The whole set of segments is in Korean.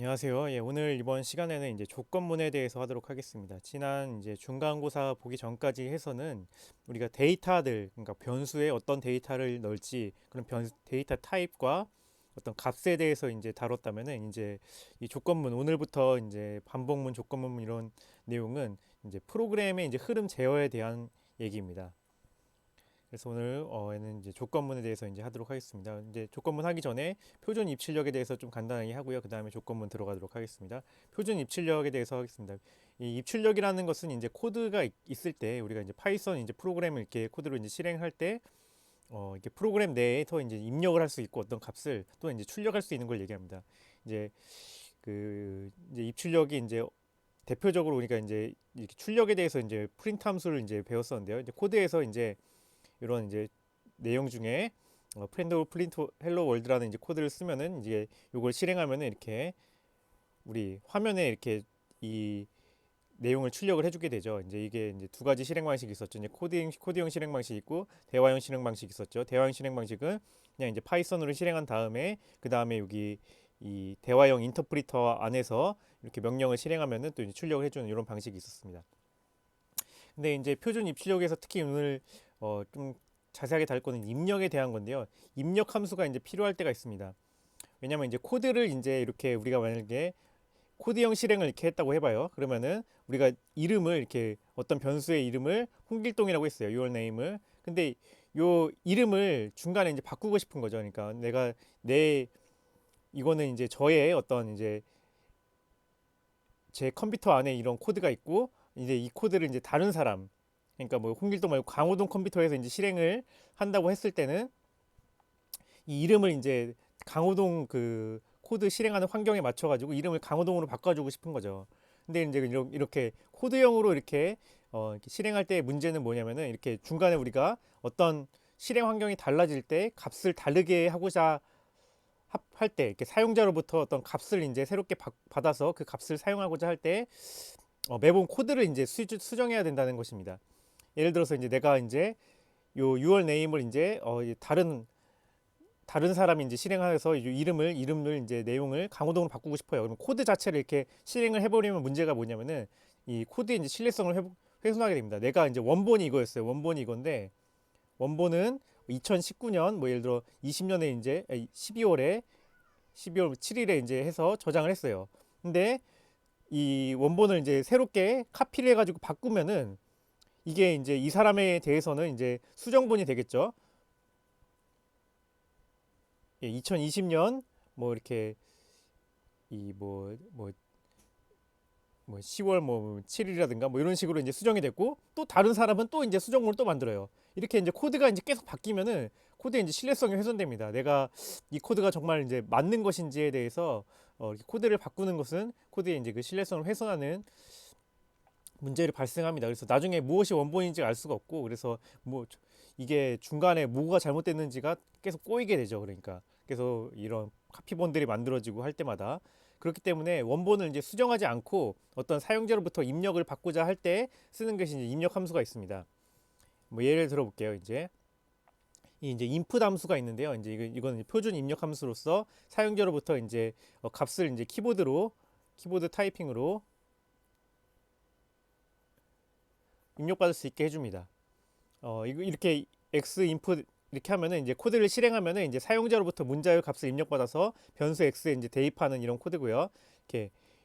안녕하세요. 오늘 이번 시간에는 이제 조건문에 대해서 하도록 하겠습니다. 지난 이제 중간고사 보기 전까지 해서는 우리가 데이터들, 그러니까 변수에 어떤 데이터를 넣을지 그런 데이터 타입과 어떤 값에 대해서 이제 다뤘다면은 이제 이 조건문 오늘부터 이제 반복문, 조건문 이런 내용은 이제 프로그램의 이제 흐름 제어에 대한 얘기입니다. 그래서 오늘 에는 이제 조건문에 대해서 이제 하도록 하겠습니다. 이제 조건문 하기 전에 표준 입출력에 대해서 좀 간단하게 하고요. 그 다음에 조건문 들어가도록 하겠습니다. 표준 입출력에 대해서 하겠습니다. 이 입출력이라는 것은 이제 코드가 있을 때 우리가 이제 파이썬 이제 프로그램을 이렇게 코드로 이제 실행할 때 이렇게 프로그램 내에서 이제 입력을 할 수 있고 어떤 값을 또 이제 출력할 수 있는 걸 얘기합니다. 이제 이제 입출력이 이제 대표적으로 우리가 이제 이렇게 출력에 대해서 이제 프린트 함수를 이제 배웠었는데요. 이제 코드에서 이제 이런 이제 내용 중에 프렌드 프린트 헬로 월드라는 이제 코드를 쓰면은 이제 이걸 실행하면은 이렇게 우리 화면에 이렇게 이 내용을 출력을 해주게 되죠. 이제 이게 이제 두 가지 실행 방식이 있었죠. 이제 코드형 실행 방식이 있고 대화형 실행 방식이 있었죠. 대화형 실행 방식은 그냥 이제 파이썬으로 실행한 다음에 그 다음에 여기 이 대화형 인터프리터 안에서 이렇게 명령을 실행하면은 또 이제 출력을 해주는 이런 방식이 있었습니다. 근데 이제 표준 입출력에서 특히 오늘 좀 자세하게 다룰 거는 입력에 대한 건데요. 입력 함수가 이제 필요할 때가 있습니다. 왜냐면 이제 코드를 이제 이렇게 우리가 만약에 코드형 실행을 이렇게 했다고 해봐요. 그러면은 우리가 이름을 이렇게 어떤 변수의 이름을 홍길동이라고 했어요. your name을. 근데 요 이름을 중간에 이제 바꾸고 싶은 거죠. 그러니까 내가 내 이거는 이제 저의 어떤 이제 제 컴퓨터 안에 이런 코드가 있고 이제 이 코드를 이제 다른 사람 그러니까 뭐 홍길동 말고 강호동 컴퓨터에서 이제 실행을 한다고 했을 때는 이 이름을 이제 강호동 그 코드 실행하는 환경에 맞춰 가지고 이름을 강호동으로 바꿔주고 싶은 거죠. 근데 이제 이렇게 코드형으로 이렇게 실행할 때 문제는 뭐냐면은 이렇게 중간에 우리가 어떤 실행 환경이 달라질 때 값을 다르게 하고자 할 때 이렇게 사용자로부터 어떤 값을 이제 새롭게 받아서 그 값을 사용하고자 할 때 매번 코드를 이제 수정해야 된다는 것입니다. 예를 들어서 이제 내가 이제 요 유월 네임을 이제 다른 사람이 이제 실행해서 이름을 이제 내용을 강호동으로 바꾸고 싶어요. 그러면 코드 자체를 이렇게 실행을 해버리면 문제가 뭐냐면은 이 코드의 이제 신뢰성을 훼손하게 됩니다. 내가 이제 원본이 이거였어요. 원본이 이건데 원본은 2019년 뭐 예를 들어 20년에 이제 12월 7일에 이제 해서 저장을 했어요. 근데 이 원본을 이제 새롭게 카피를 해가지고 바꾸면은 이게 이제 이 사람에 대해서는 이제 수정본이 되겠죠. 2020년 뭐 이렇게 이 10월 뭐 7일이라든가 뭐 이런 식으로 이제 수정이 됐고 또 다른 사람은 또 이제 수정본을 또 만들어요. 이렇게 이제 코드가 이제 계속 바뀌면은 코드의 이제 신뢰성이 훼손됩니다. 내가 이 코드가 정말 이제 맞는 것인지에 대해서 이렇게 코드를 바꾸는 것은 코드의 이제 그 신뢰성을 훼손하는 문제를 발생합니다. 그래서 나중에 무엇이 원본인지 알 수가 없고 그래서 뭐 이게 중간에 뭐가 잘못됐는지가 계속 꼬이게 되죠. 그러니까 그래서 이런 카피본들이 만들어지고 할 때마다 그렇기 때문에 원본을 이제 수정하지 않고 어떤 사용자로부터 입력을 받고자 할 때 쓰는 것이 이제 입력 함수가 있습니다. 뭐 예를 들어 볼게요. 이제 이 이제 input 함수가 있는데요. 이제 이거는 표준 입력 함수로서 사용자로부터 이제 값을 이제 키보드 타이핑으로 입력받을 수 있게 해줍니다. 이렇게 x input 이렇게 하면은 이제 코드를 실행하면은 이제 사용자로부터 문자열 값을 입력받아서 변수 x에 이제 대입하는 이런 코드고요.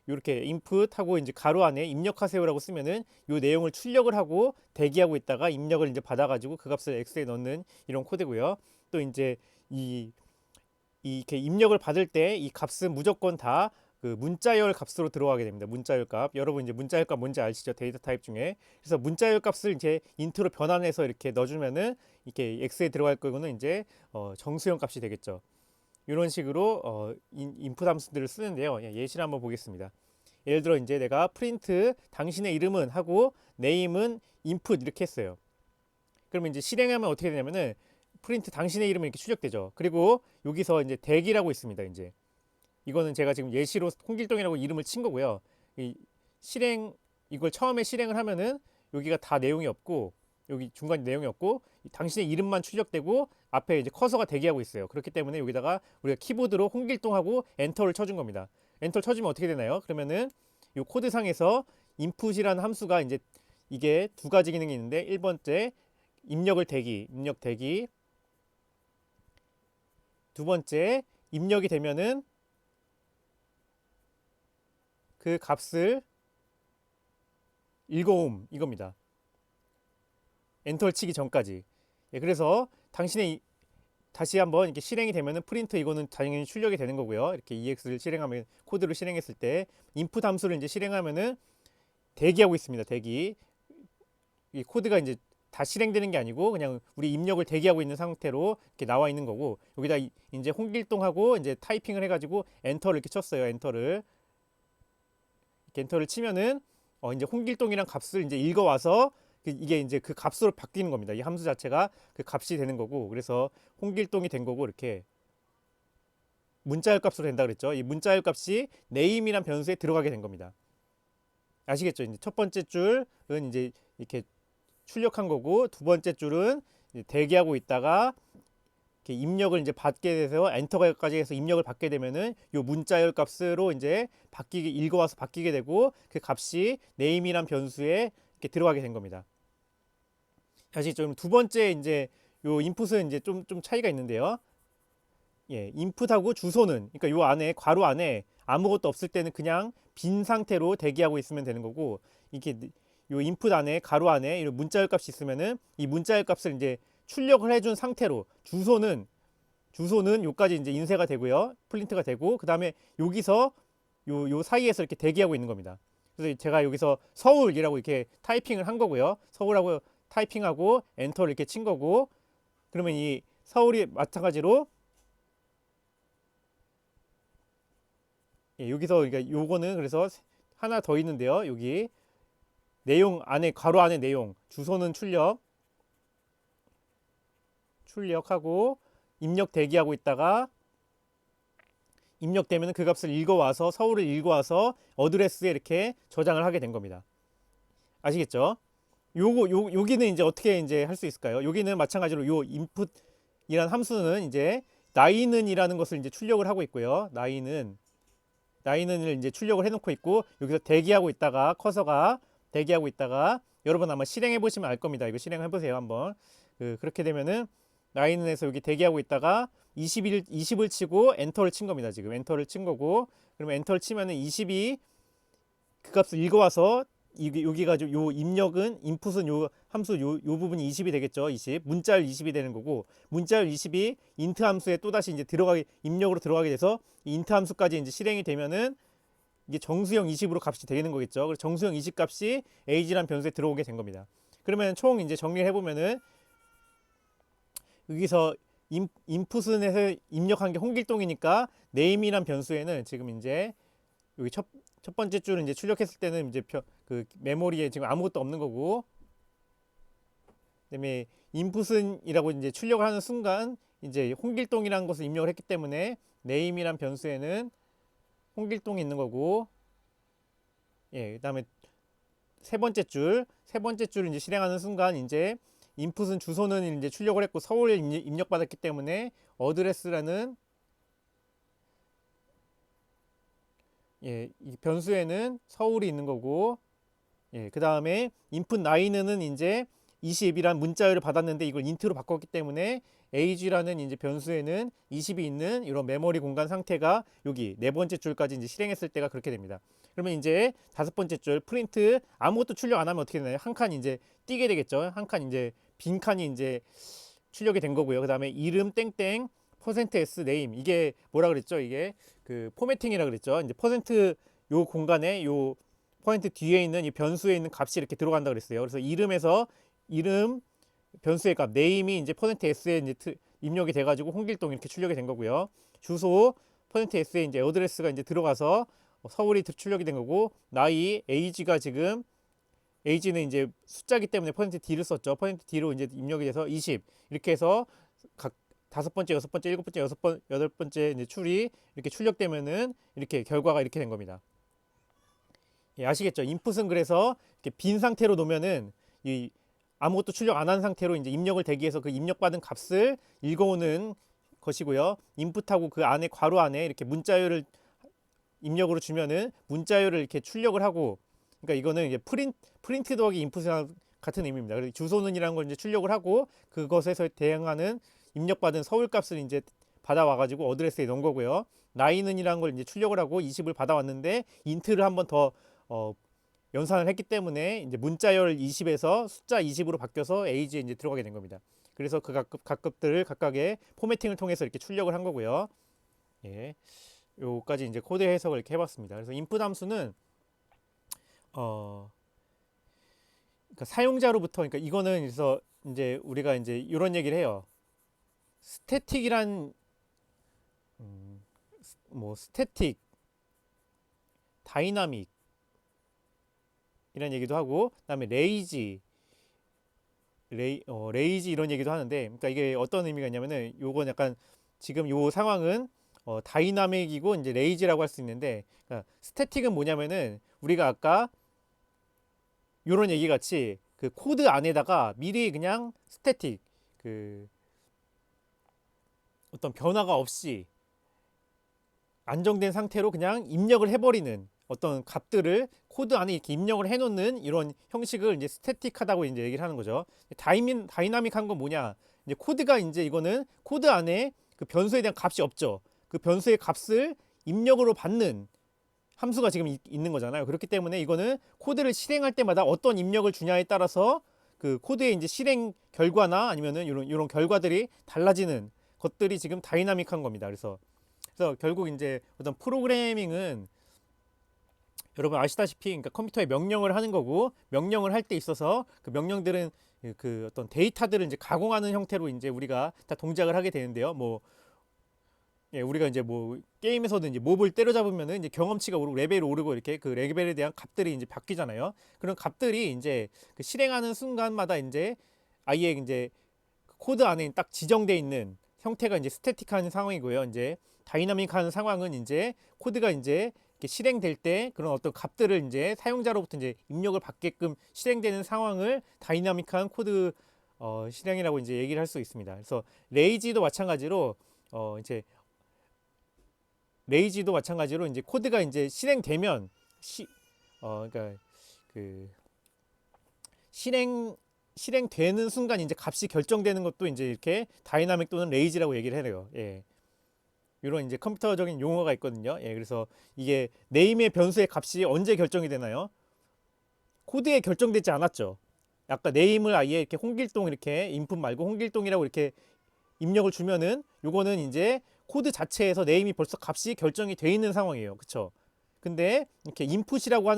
이렇게 input하고 이제 가로 안에 입력하세요라고 쓰면은 요 내용을 출력을 하고 대기하고 있다가 입력을 이제 받아가지고 그 값을 x에 넣는 이런 코드고요. 또 이제 이렇게 입력을 받을 때 이 값은 무조건 다 그 문자열 값으로 들어가게 됩니다. 문자열 값. 여러분 이제 문자열 값 뭔지 아시죠? 데이터 타입 중에. 그래서 문자열 값을 이제 인트로 변환해서 이렇게 넣어주면은 이렇게 x에 들어갈 거고는 이제 정수형 값이 되겠죠. 이런 식으로 인풋 함수들을 쓰는데요. 예시를 한번 보겠습니다. 예를 들어 이제 내가 프린트 당신의 이름은 하고 네임은 인풋 이렇게 했어요. 그러면 이제 실행하면 어떻게 되냐면은 프린트 당신의 이름이 이렇게 출력되죠. 그리고 여기서 이제 대기라고 있습니다. 이제 이거는 제가 지금 예시로 홍길동이라고 이름을 친 거고요. 이 실행 이걸 처음에 실행을 하면은 여기가 다 내용이 없고 여기 중간 내용이 없고 당신의 이름만 출력되고 앞에 이제 커서가 대기하고 있어요. 그렇기 때문에 여기다가 우리가 키보드로 홍길동하고 엔터를 쳐준 겁니다. 엔터를 쳐주면 어떻게 되나요? 그러면은 이 코드상에서 input이라는 함수가 이제 이게 두 가지 기능이 있는데 1번째 입력을 대기, 입력 대기. 두 번째 입력이 되면은 그 값을 읽어옴 이겁니다. 엔터를 치기 전까지. 예, 그래서 당신의 다시 한번 이렇게 실행이 되면은 프린트 이거는 당연히 출력이 되는 거고요. 이렇게 EX를 실행하면 코드를 실행했을 때 인풋 함수를 이제 실행하면은 대기하고 있습니다. 대기. 이 코드가 이제 다 실행되는 게 아니고 그냥 우리 입력을 대기하고 있는 상태로 이렇게 나와 있는 거고 여기다 이제 홍길동하고 이제 타이핑을 해가지고 엔터를 이렇게 쳤어요. 엔터를 이렇게 엔터를 치면은 이제 홍길동이란 값을 이제 읽어와서 이게 이제 그 값으로 바뀌는 겁니다. 이 함수 자체가 그 값이 되는 거고 그래서 홍길동이 된 거고 이렇게 문자열 값으로 된다 그랬죠. 이 문자열 값이 name이란 변수에 들어가게 된 겁니다. 아시겠죠? 이제 첫 번째 줄은 이제 이렇게 출력한 거고 두 번째 줄은 이제 대기하고 있다가 이렇게 입력을 이제 받게 돼서 엔터까지 해서 입력을 받게 되면은 요 문자열 값으로 이제 바뀌게 읽어와서 바뀌게 되고 그 값이 name이란 변수에 이렇게 들어가게 된 겁니다. 아시겠죠? 두 번째 이제 요 인풋은 이제 좀 차이가 있는데요. 예, 인풋하고 주소는 그러니까 요 안에 괄호 안에 아무것도 없을 때는 그냥 빈 상태로 대기하고 있으면 되는 거고 이렇게 요 인풋 안에 가로 안에 이런 문자열 값이 있으면은 이 문자열 값을 이제 출력을 해준 상태로 주소는 요까지 이제 인쇄가 되고요. 프린트가 되고 그다음에 여기서 요 사이에서 이렇게 대기하고 있는 겁니다. 그래서 제가 여기서 서울이라고 이렇게 타이핑을 한 거고요. 서울하고 타이핑하고 엔터를 이렇게 친 거고 그러면 이 서울이 마찬가지로 예, 여기서 그러니까 요거는 그래서 하나 더 있는데요. 여기 내용 안에 괄호 안에 내용 주소는 출력하고 입력 대기하고 있다가 입력되면 그 값을 읽어와서 서울을 읽어와서 어드레스에 이렇게 저장을 하게 된 겁니다. 아시겠죠? 여기는 이제 어떻게 이제 할 수 있을까요? 여기는 마찬가지로 요 input이란 함수는 이제 나이는이라는 것을 이제 출력을 하고 있고요. 나이는을 이제 출력을 해놓고 있고 여기서 대기하고 있다가 커서가 대기하고 있다가 여러분 아마 실행해 보시면 알 겁니다. 이거 실행해 보세요 한번. 그렇게 되면은 나이는에서 여기 대기하고 있다가 20을 치고 엔터를 친 겁니다. 지금 엔터를 친 거고 그러면 엔터를 치면은 20이 그 값을 읽어와서 여기 가지고 요 입력은 인풋은 요 함수 요 부분이 20이 되겠죠. 20 문자열 20이 되는 거고 문자열 20이 인트 함수에 또 다시 이제 입력으로 들어가게 돼서 이 인트 함수까지 이제 실행이 되면은 이게 정수형 20으로 값이 되는 거겠죠. 그래서 정수형 20 값이 age란 변수에 들어오게 된 겁니다. 그러면 총 이제 정리를 해보면은 여기서 인풋은 해서 입력한 게 홍길동이니까 name이란 변수에는 지금 이제 여기 첫 번째 줄은 이제 출력했을 때는 이제 그 메모리에 지금 아무것도 없는 거고 그다음에 인풋은이라고 이제 출력을 하는 순간 이제 홍길동이라는 것을 입력을 했기 때문에 name이란 변수에는 홍길동이 있는 거고 예, 그다음에 세 번째 줄을 이제 실행하는 순간 이제 인풋은 주소는 이제 출력을 했고 서울에 입력받았기 때문에 어드레스라는 예, 이 변수에는 서울이 있는 거고 예, 그다음에 input 나이는 이제 20이란 문자열을 받았는데 이걸 인트로 바꿨기 때문에 age라는 이제 변수에는 20이 있는 이런 메모리 공간 상태가 여기 네 번째 줄까지 이제 실행했을 때가 그렇게 됩니다. 그러면 이제 다섯 번째 줄 프린트 아무것도 출력 안 하면 어떻게 되나요? 한 칸 이제 띄게 되겠죠. 한 칸 이제 빈 칸이 이제 출력이 된 거고요. 그다음에 이름 땡땡 %s name 이게 뭐라 그랬죠? 이게 그 포매팅이라 그랬죠. 이제 퍼센트 요 공간에 요 포인트 뒤에 있는 이 변수에 있는 값이 이렇게 들어간다 그랬어요. 그래서 이름에서 이름 변수의 값 name이 이제 %s에 이제 입력이 돼가지고 홍길동 이렇게 출력이 된 거고요. 주소 %s에 이제 어드레스가 이제 들어가서 서울이 출력이 된 거고 나이 age가 지금 age는 이제 숫자기 때문에 %d를 썼죠. %d로 이제 입력이 돼서 20 이렇게 해서 각 다섯 번째, 여섯 번째, 일곱 번째, 여덟 번째 이제 출이 이렇게 출력되면은 이렇게 결과가 이렇게 된 겁니다. 예, 아시겠죠? 인풋은 그래서 이렇게 빈 상태로 놓으면은 이 아무것도 출력 안 한 상태로 이제 입력을 대기해서 그 입력받은 값을 읽어오는 것이고요. 인풋하고 그 안에 괄호 안에 이렇게 문자열을 입력으로 주면은 문자열을 이렇게 출력을 하고, 그러니까 이거는 이제 프린트 더하기 인풋이랑 같은 의미입니다. 그래서 주소는이라는 걸 이제 출력을 하고 그것에서 대응하는 입력받은 서울값을 이제 받아와가지고 어드레스에 넣은 거고요. 나이는이라는 걸 이제 출력을 하고 20을 받아왔는데 인트를 한번 더 연산을 했기 때문에 이제 문자열 20에서 숫자 20으로 바뀌어서 에이지에 이제 들어가게 된 겁니다. 그래서 그 각급들을 각각의 포매팅을 통해서 이렇게 출력을 한 거고요. 예, 요까지 이제 코드 해석을 이렇게 해봤습니다. 그래서 인풋 함수는 어, 그러니까 사용자로부터, 그러니까 이거는 그래서 이제 우리가 이제 이런 얘기를 해요. 스태틱이란 뭐 스태틱, 다이나믹 이런 얘기도 하고, 그다음에 레이지 이런 얘기도 하는데, 그러니까 이게 어떤 의미가 있냐면은 요건 약간 지금 요 상황은 다이나믹이고 이제 레이지라고 할 수 있는데, 그러니까 스태틱은 뭐냐면은 우리가 아까 요런 얘기 같이 그 코드 안에다가 미리 그냥 스태틱 그 어떤 변화가 없이 안정된 상태로 그냥 입력을 해버리는 어떤 값들을 코드 안에 이렇게 입력을 해놓는 이런 형식을 이제 스태틱하다고 이제 얘기를 하는 거죠. 다이나믹한 건 뭐냐? 이제 코드가 이제 이거는 코드 안에 그 변수에 대한 값이 없죠. 그 변수의 값을 입력으로 받는 함수가 지금 있는 거잖아요. 그렇기 때문에 이거는 코드를 실행할 때마다 어떤 입력을 주냐에 따라서 그 코드의 이제 실행 결과나 아니면은 이런 결과들이 달라지는 것들이 지금 다이나믹한 겁니다. 그래서 결국 이제 어떤 프로그래밍은 여러분 아시다시피 그러니까 컴퓨터에 명령을 하는 거고, 명령을 할 때 있어서 그 명령들은 그 어떤 데이터들을 이제 가공하는 형태로 이제 우리가 다 동작을 하게 되는데요. 뭐 예, 우리가 이제 뭐 게임에서도 이제 몹을 때려잡으면은 이제 경험치가 오르고 레벨이 오르고 이렇게 그 레벨에 대한 값들이 이제 바뀌잖아요. 그런 값들이 이제 그 실행하는 순간마다 이제 아예 이제 코드 안에 딱 지정돼 있는 형태가 이제 스태틱한 상황이고요. 이제 다이나믹한 상황은 이제 코드가 이제 이렇게 실행될 때 그런 어떤 값들을 이제 사용자로부터 이제 입력을 받게끔 실행되는 상황을 다이나믹한 코드 실행이라고 이제 얘기를 할 수 있습니다. 그래서 레이지도 마찬가지로 이제 이제 코드가 이제 실행되면 그러니까 그 실행되는 순간 이제 값이 결정되는 것도 이제 이렇게 다이나믹 또는 레이지라고 얘기를 해요. 예. 이런 이제 컴퓨터적인 용어가 있거든요. 예. 그래서 이게 네임의 변수의 값이 언제 결정이 되나요? 코드에 결정되지 않았죠. 아까 네임을 아예 이렇게 홍길동 이렇게 인풋 말고 홍길동이라고 이렇게 입력을 주면은 요거는 이제 코드 자체에서 네임이 벌써 값이 결정이 돼 있는 상황이에요. 그쵸? 근데 이렇게 인풋이라고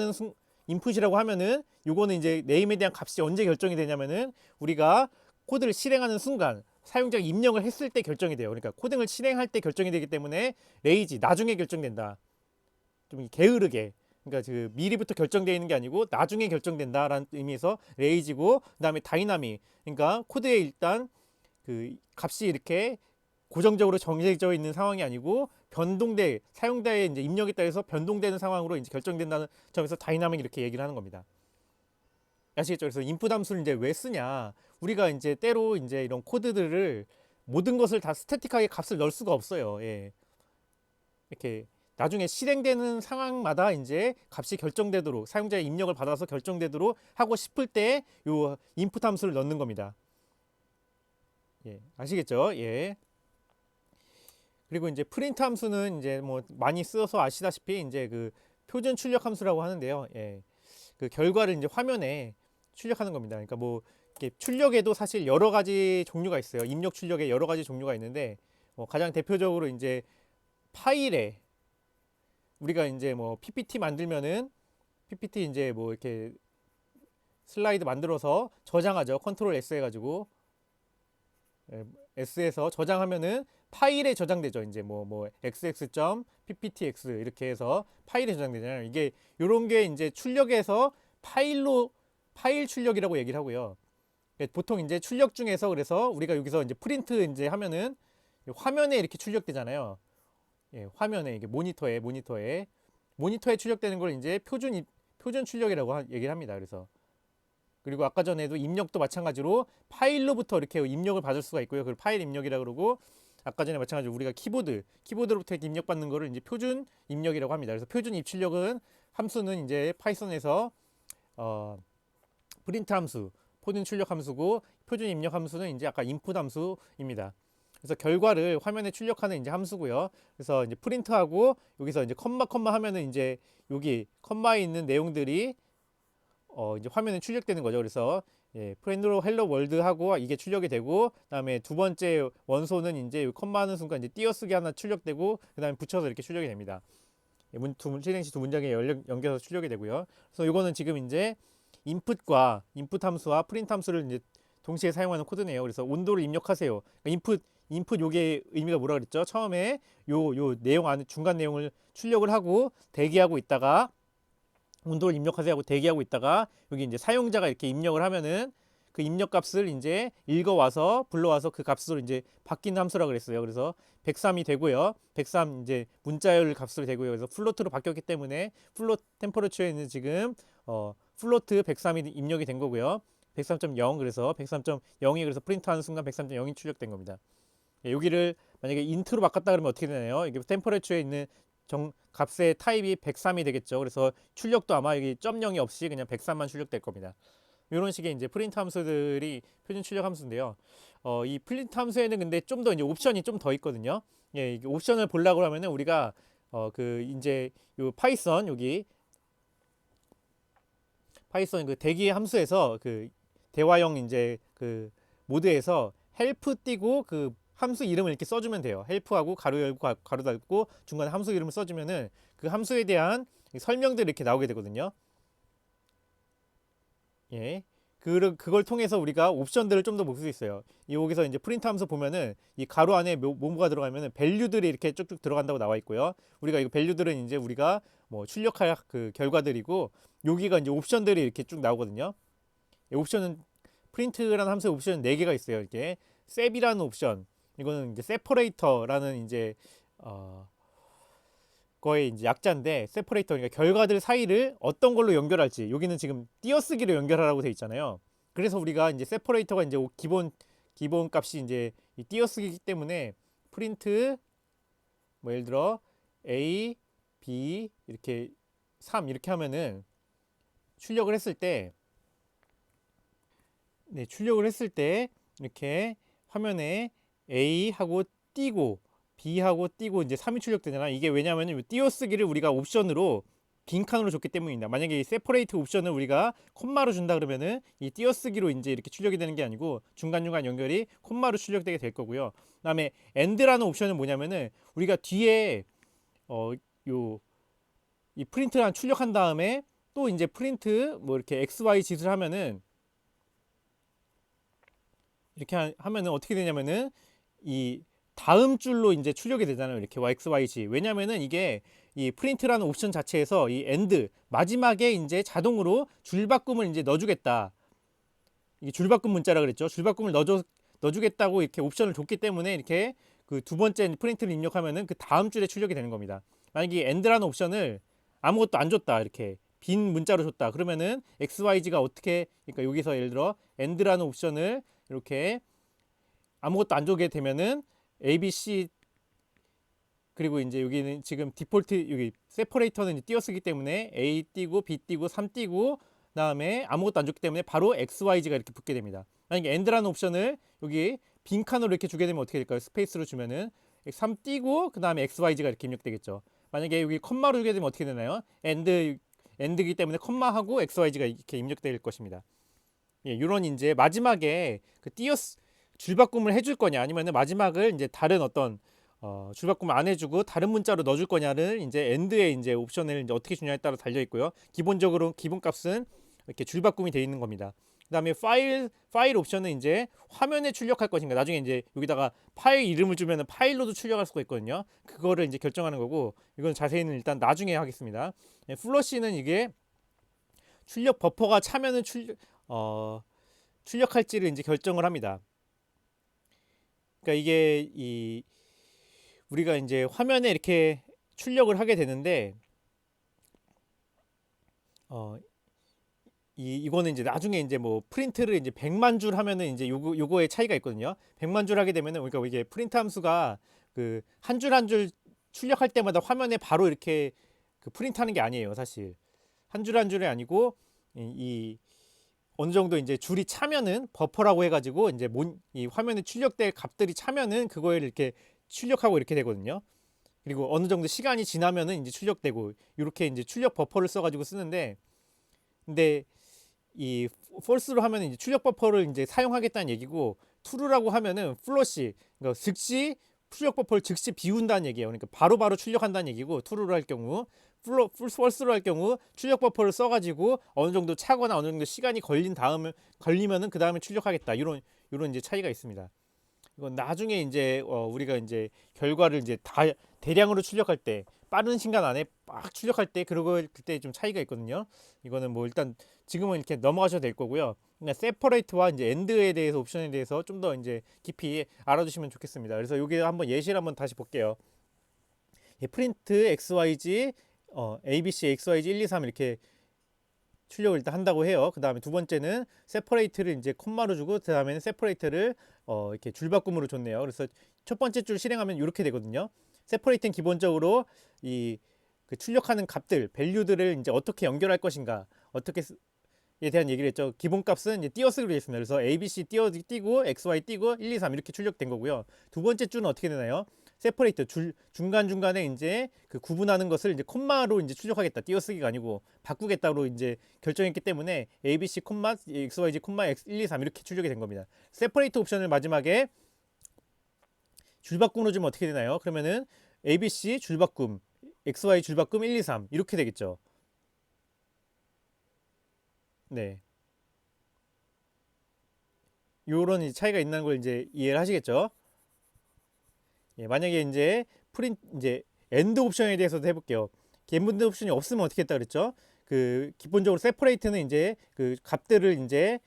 하면은 요거는 이제 네임에 대한 값이 언제 결정이 되냐면은 우리가 코드를 실행하는 순간 사용자가 입력을 했을 때 결정이 돼요. 그러니까 코딩을 실행할 때 결정이 되기 때문에 레이지 나중에 결정된다. 좀 게으르게. 그러니까 그 미리부터 결정되어 있는 게 아니고 나중에 결정된다라는 의미에서 레이지고, 그다음에 다이나믹. 그러니까 코드에 일단 그 값이 이렇게 고정적으로 정해져 있는 상황이 아니고 사용자의 이제 입력에 따라서 변동되는 상황으로 이제 결정된다는 점에서 다이나믹 이렇게 얘기를 하는 겁니다. 아시겠죠? 그래서 인풋 함수를 이제 왜 쓰냐? 우리가 이제 때로 이제 이런 코드들을 모든 것을 다 스태틱하게 값을 넣을 수가 없어요. 예. 이렇게 나중에 실행되는 상황마다 이제 값이 결정되도록 사용자의 입력을 받아서 결정되도록 하고 싶을 때 요 인풋 함수를 넣는 겁니다. 예. 아시겠죠? 예. 그리고 이제 프린트 함수는 이제 뭐 많이 쓰여서 아시다시피 이제 그 표준 출력 함수라고 하는데요. 예. 그 결과를 이제 화면에 출력하는 겁니다. 그러니까 뭐 이렇게 출력에도 사실 여러 가지 종류가 있어요. 입력 출력에 여러 가지 종류가 있는데 가장 대표적으로 이제 파일에 우리가 이제 뭐 PPT 만들면은 PPT 이제 뭐 이렇게 슬라이드 만들어서 저장하죠. 컨트롤 S 해가지고 S에서 저장하면은 파일에 저장되죠. 이제 뭐 xx.pptx 이렇게 해서 파일에 저장되잖아요. 이게 요런 게 이제 출력에서 파일 출력이라고 얘기를 하고요. 보통 이제 출력 중에서 그래서 우리가 여기서 이제 프린트 이제 하면은 화면에 이렇게 출력되잖아요. 예, 화면에 이게 모니터에 출력되는 걸 이제 표준 출력이라고 얘기를 합니다. 그래서 그리고 아까 전에도 입력도 마찬가지로 파일로부터 이렇게 입력을 받을 수가 있고요. 그걸 파일 입력이라고 그러고, 아까 전에 마찬가지로 우리가 키보드로부터 이렇게 입력받는 거를 이제 표준 입력이라고 합니다. 그래서 표준 입출력은 함수는 이제 파이썬에서 프린트 함수, 표준 출력 함수고 표준 입력 함수는 이제 아까 인풋 함수입니다. 그래서 결과를 화면에 출력하는 이제 함수고요. 그래서 이제 프린트하고 여기서 이제 컴마 하면은 이제 여기 컴마에 있는 내용들이 이제 화면에 출력되는 거죠. 그래서 프렌드로 헬로 월드 하고 이게 출력이 되고, 그다음에 두 번째 원소는 이제 컴마 하는 순간 이제 띄어쓰기 하나 출력되고, 그다음에 붙여서 이렇게 출력이 됩니다. 실행시 두 문장에 연결해서 출력이 되고요. 그래서 이거는 지금 이제 인풋 함수와 프린트 함수를 이제 동시에 사용하는 코드네요. 그래서 온도를 입력하세요. 그러니까 인풋 요게 의미가 뭐라 그랬죠? 처음에 요 내용 안에 중간 내용을 출력을 하고 대기하고 있다가 온도를 입력하세요 하고 대기하고 있다가 여기 이제 사용자가 이렇게 입력을 하면은 그 입력 값을 이제 읽어와서 불러와서 그 값으로 이제 바뀌는 함수라 그랬어요. 그래서 103이 되고요. 103 이제 문자열 값으로 되고요. 그래서 플로트로 바뀌었기 때문에 플로트 템퍼러처에는 지금 플로트 103이 입력이 된 거고요. 103.0 그래서 103.0이 그래서 프린트하는 순간 103.0이 출력된 겁니다. 여기를 만약에 인트로 바꿨다 그러면 어떻게 되나요? 이게 템퍼러처에 있는 값의 타입이 103이 되겠죠. 그래서 출력도 아마 여기 .0이 없이 그냥 103만 출력될 겁니다. 이런 식의 이제 프린트 함수들이 표준 출력 함수인데요. 이 프린트 함수에는 근데 좀 더 이제 옵션이 좀 더 있거든요. 이게 옵션을 보려고 하면은 우리가 그 이제 요 파이썬 여기 파이썬 그 대기 함수에서 그 대화형 이제 그 모드에서 헬프 띄고 그 함수 이름을 이렇게 써주면 돼요. 헬프하고 가로 열고 가로 닫고 중간에 함수 이름을 써주면은 그 함수에 대한 설명들이 이렇게 나오게 되거든요. 예. 그걸 통해서 우리가 옵션들을 좀 더 볼 수 있어요. 여기서 이제 프린트 함수 보면은 이 가로 안에 뭐가 들어가면은 밸류들이 이렇게 쭉쭉 들어간다고 나와 있고요. 우리가 이거 밸류들은 이제 우리가 뭐 출력할 그 결과들이고, 여기가 이제 옵션들이 이렇게 쭉 나오거든요. 이 옵션은 프린트라는 함수의 옵션은 4개가 있어요. 이렇게 셉이라는 옵션, 이거는 이제 세퍼레이터라는 이제 거의 이제 약자인데, 세퍼레이터 그러니까 결과들 사이를 어떤 걸로 연결할지, 여기는 지금 띄어쓰기로 연결하라고 돼 있잖아요. 그래서 우리가 이제 세퍼레이터가 이제 기본 값이 이제 이 띄어쓰기이기 때문에 프린트 뭐 예를 들어 A, B 이렇게 3 이렇게 하면은 출력을 했을 때 출력을 했을 때 이렇게 화면에 A 하고 띄고 B 하고 띄고 이제 3이 출력되잖아. 이게 왜냐하면 띄어쓰기를 우리가 옵션으로 빈칸으로 줬기 때문입니다. 만약에 이 세퍼레이트 옵션을 우리가 콤마로 준다 그러면은 이 띄어쓰기로 이제 이렇게 출력이 되는 게 아니고 중간중간 연결이 콤마로 출력되게 될 거고요. 그다음에 end라는 옵션은 뭐냐면은 우리가 뒤에 요 이 프린트란 출력한 다음에 또 이제 프린트 뭐 이렇게 XY 짓을 하면은 이렇게 하면은 어떻게 되냐면은 이 다음 줄로 이제 출력이 되잖아요. 이렇게 XYZ. 왜냐면은 이게 이 프린트라는 옵션 자체에서 이 end 마지막에 이제 자동으로 줄바꿈을 이제 넣어주겠다. 이게 줄바꿈 문자라 그랬죠. 줄바꿈을 넣어주겠다고 이렇게 옵션을 줬기 때문에 이렇게 그 두 번째 프린트를 입력하면은 그 다음 줄에 출력이 되는 겁니다. 만약에 end라는 옵션을 아무것도 안 줬다, 이렇게 빈 문자로 줬다, 그러면은 XYZ가 어떻게, 그러니까 여기서 예를 들어 end라는 옵션을 이렇게 아무것도 안 주게 되면은 ABC, 그리고 이제 여기는 지금 디폴트 여기 세퍼레이터는 띄어쓰기 때문에 A 띄고 B 띄고 3 띄고 그다음에 아무것도 안 줬기 때문에 바로 XYZ가 이렇게 붙게 됩니다. 만약에 end라는 옵션을 여기 빈칸으로 이렇게 주게 되면 어떻게 될까요? 스페이스로 주면은 3 띄고 그다음에 XYZ가 이렇게 입력되겠죠. 만약에 여기 컴마로 주게 되면 어떻게 되나요? end이기 때문에 컴마하고 XYZ가 이렇게 입력될 것입니다. 예, 이런 이제 마지막에 그 줄바꿈을 해줄 거냐, 아니면은 마지막을 이제 다른 어떤 줄바꿈을 안 해주고 다른 문자로 넣어줄 거냐를 이제 end의 이제 옵션을 이제 어떻게 주냐에 따라 달려 있고요. 기본적으로 기본 값은 이렇게 줄바꿈이 되어 있는 겁니다. 그다음에 파일 옵션은 이제 화면에 출력할 것인가, 나중에 이제 여기다가 파일 이름을 주면은 파일로도 출력할 수가 있거든요. 그거를 이제 결정하는 거고, 이건 자세히는 일단 나중에 하겠습니다. 예, 플러시는 이게 출력 버퍼가 차면은 출력할지를 이제 결정을 합니다. 그러니까 이게 우리가 이제 화면에 이렇게 출력을 하게 되는데 이거는 이제 나중에 이제 뭐 프린트를 이제 100만 줄 하면은 이제 요거의 차이가 있거든요. 100만 줄 하게 되면은 그러니까 이게 프린트 함수가 그 한 줄 한 줄 출력할 때마다 화면에 바로 이렇게 그 프린트하는 게 아니에요, 사실. 한 줄 한 줄이 아니고 이 어느 정도 이제 줄이 차면은 버퍼라고 해가지고 이제 이 화면에 출력될 값들이 차면은 그거에 이렇게 출력하고 이렇게 되거든요. 그리고 어느 정도 시간이 지나면은 이제 출력되고 이렇게 이제 출력 버퍼를 써가지고 쓰는데 근데 이 false로 하면은 이제 출력 버퍼를 이제 사용하겠다는 얘기고 true라고 하면은 플러시 그러니까 즉시 출력 버퍼를 즉시 비운다는 얘기예요. 그러니까 바로바로 출력한다는 얘기고 true로 할 경우 false로 할 경우 출력 버퍼를 써가지고 어느 정도 차거나 어느 정도 시간이 걸리면은 그 다음에 출력하겠다 이런 이제 차이가 있습니다. 이건 나중에 이제 우리가 이제 결과를 이제 다 대량으로 출력할 때 빠른 시간 안에 막 출력할 때 그러고 그때 좀 차이가 있거든요. 이거는 뭐 일단 지금은 이렇게 넘어가셔도 될 거고요. 그냥 세퍼레이트와 이제 엔드에 대해서 옵션에 대해서 좀 더 이제 깊이 알아두시면 좋겠습니다. 그래서 여기 한번 예시를 한번 다시 볼게요. 예, 프린트 XYZ ABC XYZ 1, 2, 3 이렇게 출력을 일단 한다고 해요. 그 다음에 두 번째는 세퍼레이트를 이제 콤마로 주고 그 다음에는 세퍼레이트를 이렇게 줄바꿈으로 줬네요. 그래서 첫 번째 줄 실행하면 이렇게 되거든요. 세퍼레이트는 기본적으로 그 출력하는 값들, 밸류들을 이제 어떻게 연결할 것인가, 에 대한 얘기를 했죠. 기본값은 이제 띄어쓰기로 되어 있습니다. 그래서 ABC 띄고 XY 띄고 1, 2, 3 이렇게 출력된 거고요. 두 번째 줄은 어떻게 되나요? 세퍼레이트 중간중간에 이제 그 구분하는 것을 이제 콤마로 이제 출력하겠다. 띄어쓰기가 아니고 바꾸겠다로 이제 결정했기 때문에 ABC 콤마 XYZ 콤마 1, 2, 3 이렇게 출력이 된 겁니다. 세퍼레이트 옵션을 마지막에 줄바꿈으로 주면 어떻게 되나요? 그러면은 ABC 줄바꿈 XY 줄바꿈 1, 2, 3 이렇게 되겠죠. 네. 요런 차이가 있는 걸 이제 이해를 하시겠죠? 예, 만약에 이제 이제 엔드 옵션에 대해서도 해볼게요. 엔드 옵션이 없으면 어떻게 했다 그랬죠? 그 기본적으로 세퍼레이트는 이제 그 값들을 이제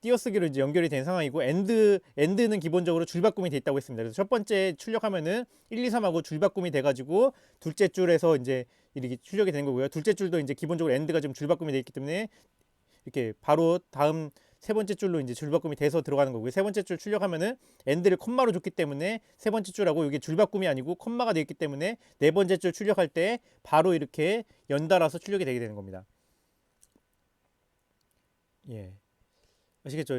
띄어쓰기로 이제 연결이 된 상황이고 엔드는 기본적으로 줄바꿈이 돼 있다고 했습니다. 그래서 첫 번째 출력하면은 1, 2, 3하고 줄바꿈이 돼가지고 둘째 줄에서 이제 이렇게 출력이 되는 거고요. 둘째 줄도 이제 기본적으로 엔드가 좀 줄바꿈이 돼 있기 때문에 이렇게 바로 다음 세 번째 줄로 이제 줄바꿈이 돼서 들어가는 거고요. 세 번째 줄 출력하면은 엔드를 콤마로 줬기 때문에 세 번째 줄하고 이게 줄바꿈이 아니고 콤마가 되어 있기 때문에 네 번째 줄 출력할 때 바로 이렇게 연달아서 출력이 되게 되는 겁니다. 예. 아시겠죠?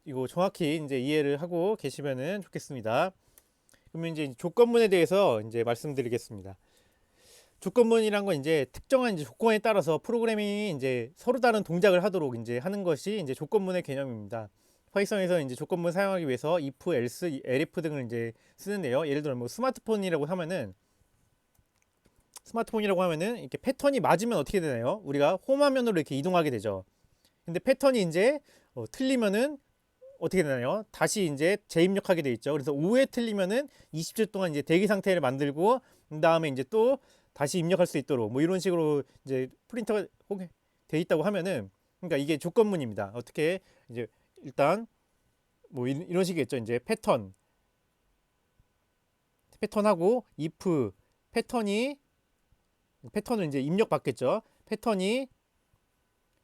이거 정확히 이제 이해를 하고 계시면은 좋겠습니다. 그러면 이제 조건문에 대해서 이제 말씀드리겠습니다. 조건문이란 건 이제 특정한 이제 조건에 따라서 프로그래밍이 이제 서로 다른 동작을 하도록 이제 하는 것이 이제 조건문의 개념입니다. 파이썬에서 이제 조건문 사용하기 위해서 if, else, elif 등을 이제 쓰는데요. 예를 들어 뭐 스마트폰이라고 하면은 이렇게 패턴이 맞으면 어떻게 되나요? 우리가 홈 화면으로 이렇게 이동하게 되죠. 근데 패턴이 이제 틀리면은 어떻게 되나요? 다시 이제 재입력하게 돼 있죠. 그래서 5회 틀리면은 20초 동안 이제 대기 상태를 만들고 그다음에 이제 또 다시 입력할 수 있도록 뭐 이런 식으로 이제 프린터가 돼 있다고 하면은 그러니까 이게 조건문입니다. 어떻게 이제 일단 뭐 이런 식이겠죠. 이제 패턴하고 if 패턴을 이제 입력받겠죠.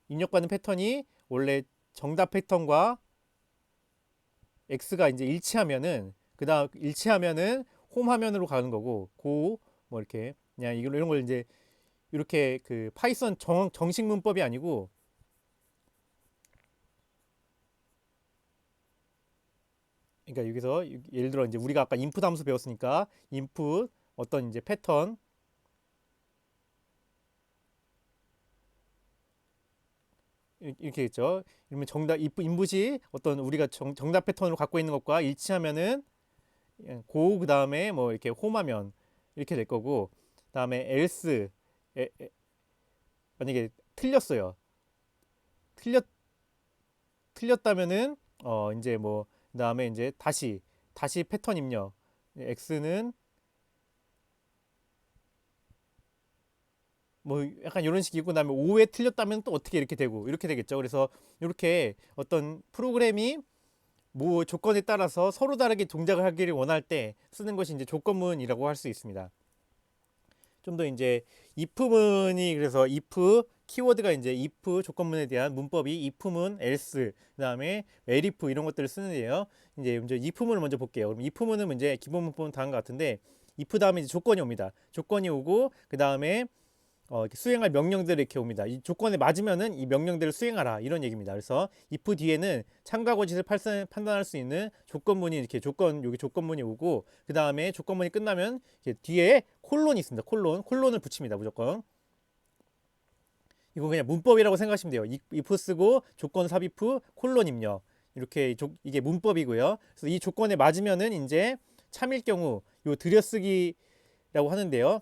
입력받는 패턴이 원래 정답 패턴과 X가 이제 일치하면은 그다음 일치하면은 홈 화면으로 가는 거고 고 뭐 이렇게 그냥 이런 걸 이제 이렇게 그 파이썬 정식 문법이 아니고 그러니까 여기서 예를 들어 이제 우리가 아까 인풋 함수 배웠으니까 인풋 어떤 이제 패턴 이렇게 있죠. 이러면 정답 인풋이 어떤 우리가 정답 패턴으로 갖고 있는 것과 일치하면은 고 그다음에 뭐 이렇게 홈하면 이렇게 될 거고 그다음에 else 만약에 틀렸어요. 틀렸 틀렸다면은 이제 뭐 그다음에 이제 다시 패턴 입력 x는 뭐 약간 이런 식이고 그다음에 5에 틀렸다면 또 어떻게 이렇게 되고 이렇게 되겠죠. 그래서 이렇게 어떤 프로그램이 뭐 조건에 따라서 서로 다르게 동작을 하기를 원할 때 쓰는 것이 이제 조건문이라고 할 수 있습니다. 좀 더 이제 if문이 그래서 if 키워드가 이제 if 조건문에 대한 문법이 if문, else, 그다음에 elif 이런 것들을 쓰는데요. 이제 먼저 if문을 먼저 볼게요. 그럼 if문은 이제 기본 문법은 다른 것 같은데 if 다음에 이제 조건이 옵니다. 조건이 오고 그다음에 이렇게 수행할 명령들이 이렇게 옵니다. 이 조건에 맞으면은 이 명령들을 수행하라 이런 얘기입니다. 그래서 if 뒤에는 참가 거짓을 판단할 수 있는 조건문이 이렇게 여기 조건문이 오고 그 다음에 조건문이 끝나면 이렇게 뒤에 콜론이 있습니다. 콜론을 붙입니다. 무조건. 이거 그냥 문법이라고 생각하시면 돼요. if 쓰고 조건 삽입 콜론 입력 이렇게 이게 문법이고요. 그래서 이 조건에 맞으면은 이제 참일 경우 요 들여쓰기라고 하는데요.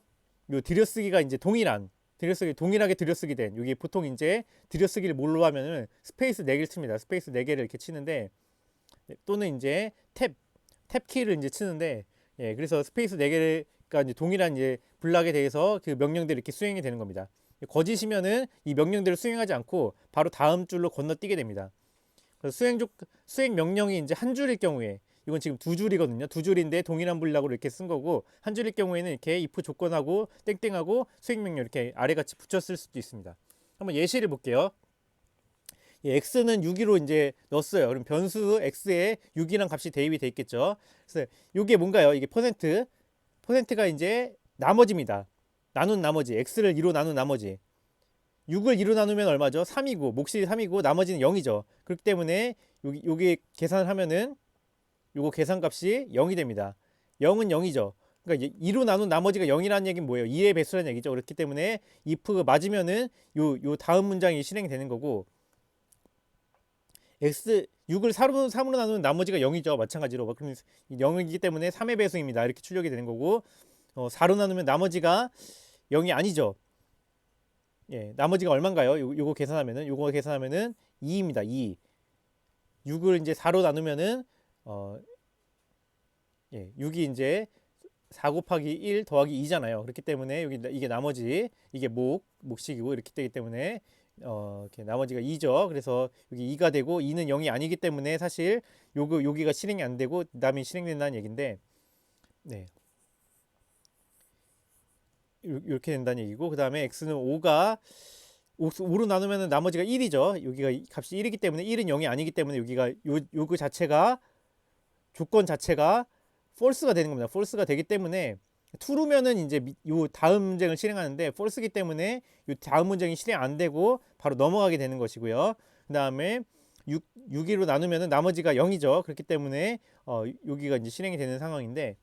요 들여쓰기가 이제 동일하게 들여쓰기 된 여기 보통 이제 들여쓰기를 뭘로 하면은 스페이스 4개를 칩니다. 스페이스 4개를 이렇게 치는데 또는 이제 탭 키를 이제 치는데 그래서 스페이스 4개가 이제 동일한 이제 블락에 대해서 그 명령들이 이렇게 수행이 되는 겁니다. 거짓이면은 이 명령들을 수행하지 않고 바로 다음 줄로 건너뛰게 됩니다. 그래서 수행 명령이 이제 한 줄일 경우에 이건 지금 두 줄이거든요. 두 줄인데 동일한 분량으로 이렇게 쓴 거고 한 줄일 경우에는 이렇게 if 조건하고 땡땡하고 수행 명령 이렇게 아래같이 붙였을 수도 있습니다. 한번 예시를 볼게요. x는 6으로 이제 넣었어요. 그럼 변수 x에 6이란 값이 대입이 돼 있겠죠. 그래서 이게 뭔가요? 이게 퍼센트가 이제 나머지입니다. 나눈 나머지 x를 2로 나눈 나머지 6을 2로 나누면 얼마죠? 3이고 몫이 3이고 나머지는 0이죠. 그렇기 때문에 여기 계산을 하면은 요거 계산값이 0이 됩니다. 0은 0이죠. 그러니까 2로 나눈 나머지가 0이라는 얘기는 뭐예요? 2의 배수라는 얘기죠. 그렇기 때문에 if 맞으면은 요 다음 문장이 실행이 되는 거고 x 6을 3으로 나누는 나머지가 0이죠. 마찬가지로. 그럼 0이기 때문에 3의 배수입니다. 이렇게 출력이 되는 거고 4로 나누면 나머지가 0이 아니죠. 나머지가 얼마인가요? 요거 계산하면은 2입니다. 2. 6을 이제 4로 나누면은 6이 이제 4 곱하기 1 더하기 2잖아요. 그렇기 때문에 이게 나머지 이게 몫이고 이렇게 되기 때문에 이렇게 나머지가 2죠. 그래서 여기 2가 되고 2는 0이 아니기 때문에 사실 여기가 실행이 안 되고 남이 실행된다는 얘긴데 이렇게 된다는 얘기고 그 다음에 x는 5로 나누면 나머지가 1이죠. 여기가 값이 1이기 때문에 1은 0이 아니기 때문에 여기가 요거 자체가 조건 자체가 false가 되는 겁니다. false가 되기 때문에 true면은 이제 요 다음 문장을 실행하는데 false이기 때문에 요 다음 문장이 실행 안 되고 바로 넘어가게 되는 것이고요. 그 다음에 6으로 나누면은 나머지가 0이죠. 그렇기 때문에 여기가 이제 실행이 되는 상황인데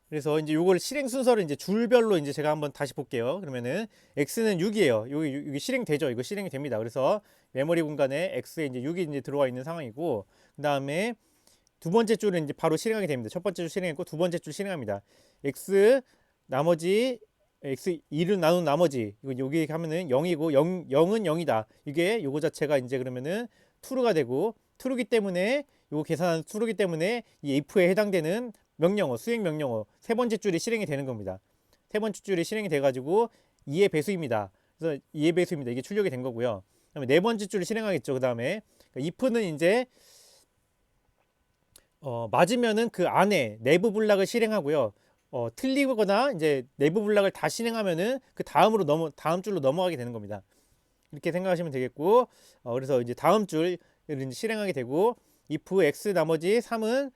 그래서 이제 요걸 실행 순서를 이제 줄별로 이제 제가 한번 다시 볼게요. 그러면은 x는 6이에요. 여기 실행되죠. 이거 실행이 됩니다. 그래서 메모리 공간에 x에 이제 6이 이제 들어와 있는 상황이고 그다음에 두 번째 줄은 이제 바로 실행하게 됩니다. 첫 번째 줄 실행했고 두 번째 줄 실행합니다. x 나머지 x 2를 나눈 나머지 이거 여기 하면은 0이고 0은 0이다. 이게 요거 자체가 이제 그러면은 true가 되고 true기 때문에 요거 계산한 true기 때문에 이 if에 해당되는 명령어, 수행 명령어 세 번째 줄이 실행이 되는 겁니다. 세 번째 줄이 실행이 돼가지고 2의 배수입니다. 그래서 2의 배수입니다. 이게 출력이 된 거고요. 그다음에 네 번째 줄을 실행하겠죠. 그 다음에 if는 이제 맞으면은 그 안에 내부 블락을 실행하고요. 틀리거나 이제 내부 블락을 다 실행하면은 그 다음 줄로 넘어가게 되는 겁니다. 이렇게 생각하시면 되겠고, 그래서 이제 다음 줄을 이제 실행하게 되고, if x 나머지 3은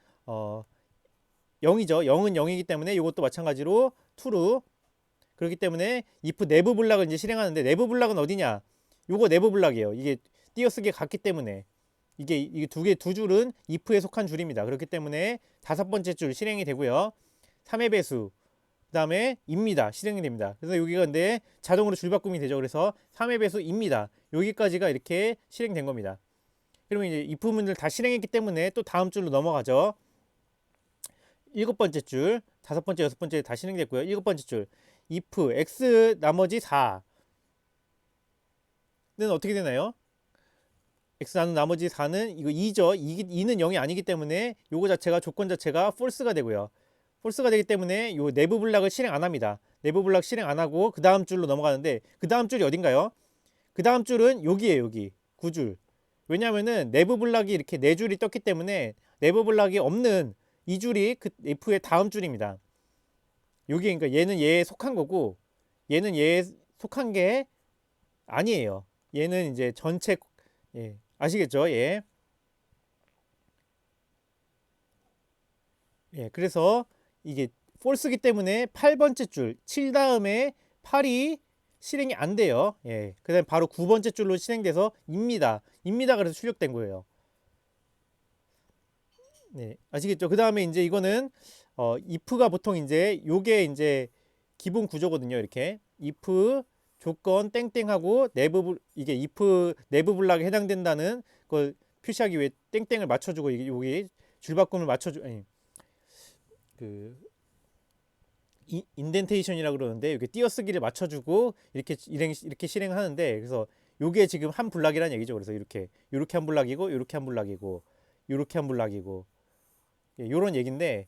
0이죠. 0은 0이기 때문에 이것도 마찬가지로 true. 그렇기 때문에 if 내부 블락을 이제 실행하는데 내부 블락은 어디냐? 요거 내부 블락이에요. 이게 띄어쓰기 같기 때문에 이게 두 줄은 if에 속한 줄입니다. 그렇기 때문에 다섯 번째 줄 실행이 되고요. 3의 배수 그다음에 입니다. 실행이 됩니다. 그래서 여기가 근데 자동으로 줄바꿈이 되죠. 그래서 3의 배수입니다. 여기까지가 이렇게 실행된 겁니다. 그러면 이제 if문을 다 실행했기 때문에 또 다음 줄로 넘어가죠. 일곱 번째 줄, 다섯 번째, 여섯 번째 다 실행됐고요. 일곱 번째 줄, if x 나머지 4는 어떻게 되나요? x 나머지 4는 이거 2죠. 2는 0이 아니기 때문에 요거 자체가 조건 자체가 false가 되고요. false가 되기 때문에 요 내부 블락을 실행 안 합니다. 내부 블락 실행 안 하고 그 다음 줄로 넘어가는데 그 다음 줄이 어딘가요? 그 다음 줄은 여기에요. 여기 9줄. 왜냐면은 내부 블락이 이렇게 4줄이 떴기 때문에 내부 블락이 없는 이 줄이 그 if의 다음 줄입니다. 여기 그러니까 얘는 얘에 속한 거고 얘는 얘에 속한 게 아니에요. 얘는 이제 전체 예, 아시겠죠? 예. 예. 그래서 이게 폴스기 때문에 8번째 줄, 7 다음에 8이 실행이 안 돼요. 예. 그다음에 바로 9번째 줄로 실행돼서 입니다. 입니다. 그래서 출력된 거예요. 네. 아시겠죠? 그다음에 이제 이거는 if가 보통 이제 요게 이제 기본 구조거든요. 이렇게 if 조건 땡땡하고 이게 if 내부 블락에 해당된다는 걸 표시하기 위해 땡땡을 맞춰주고 이게 여기 줄바꿈을 맞춰주 아니 그 인덴테이션이라고 그러는데 이렇게 띄어쓰기를 맞춰주고 이렇게 실행하는데 그래서 요게 지금 한 블락이라는 얘기죠. 그래서 이렇게 한 블락이고 이렇게 한 블락이고 이렇게 한 블락이고 예, 요런 얘긴데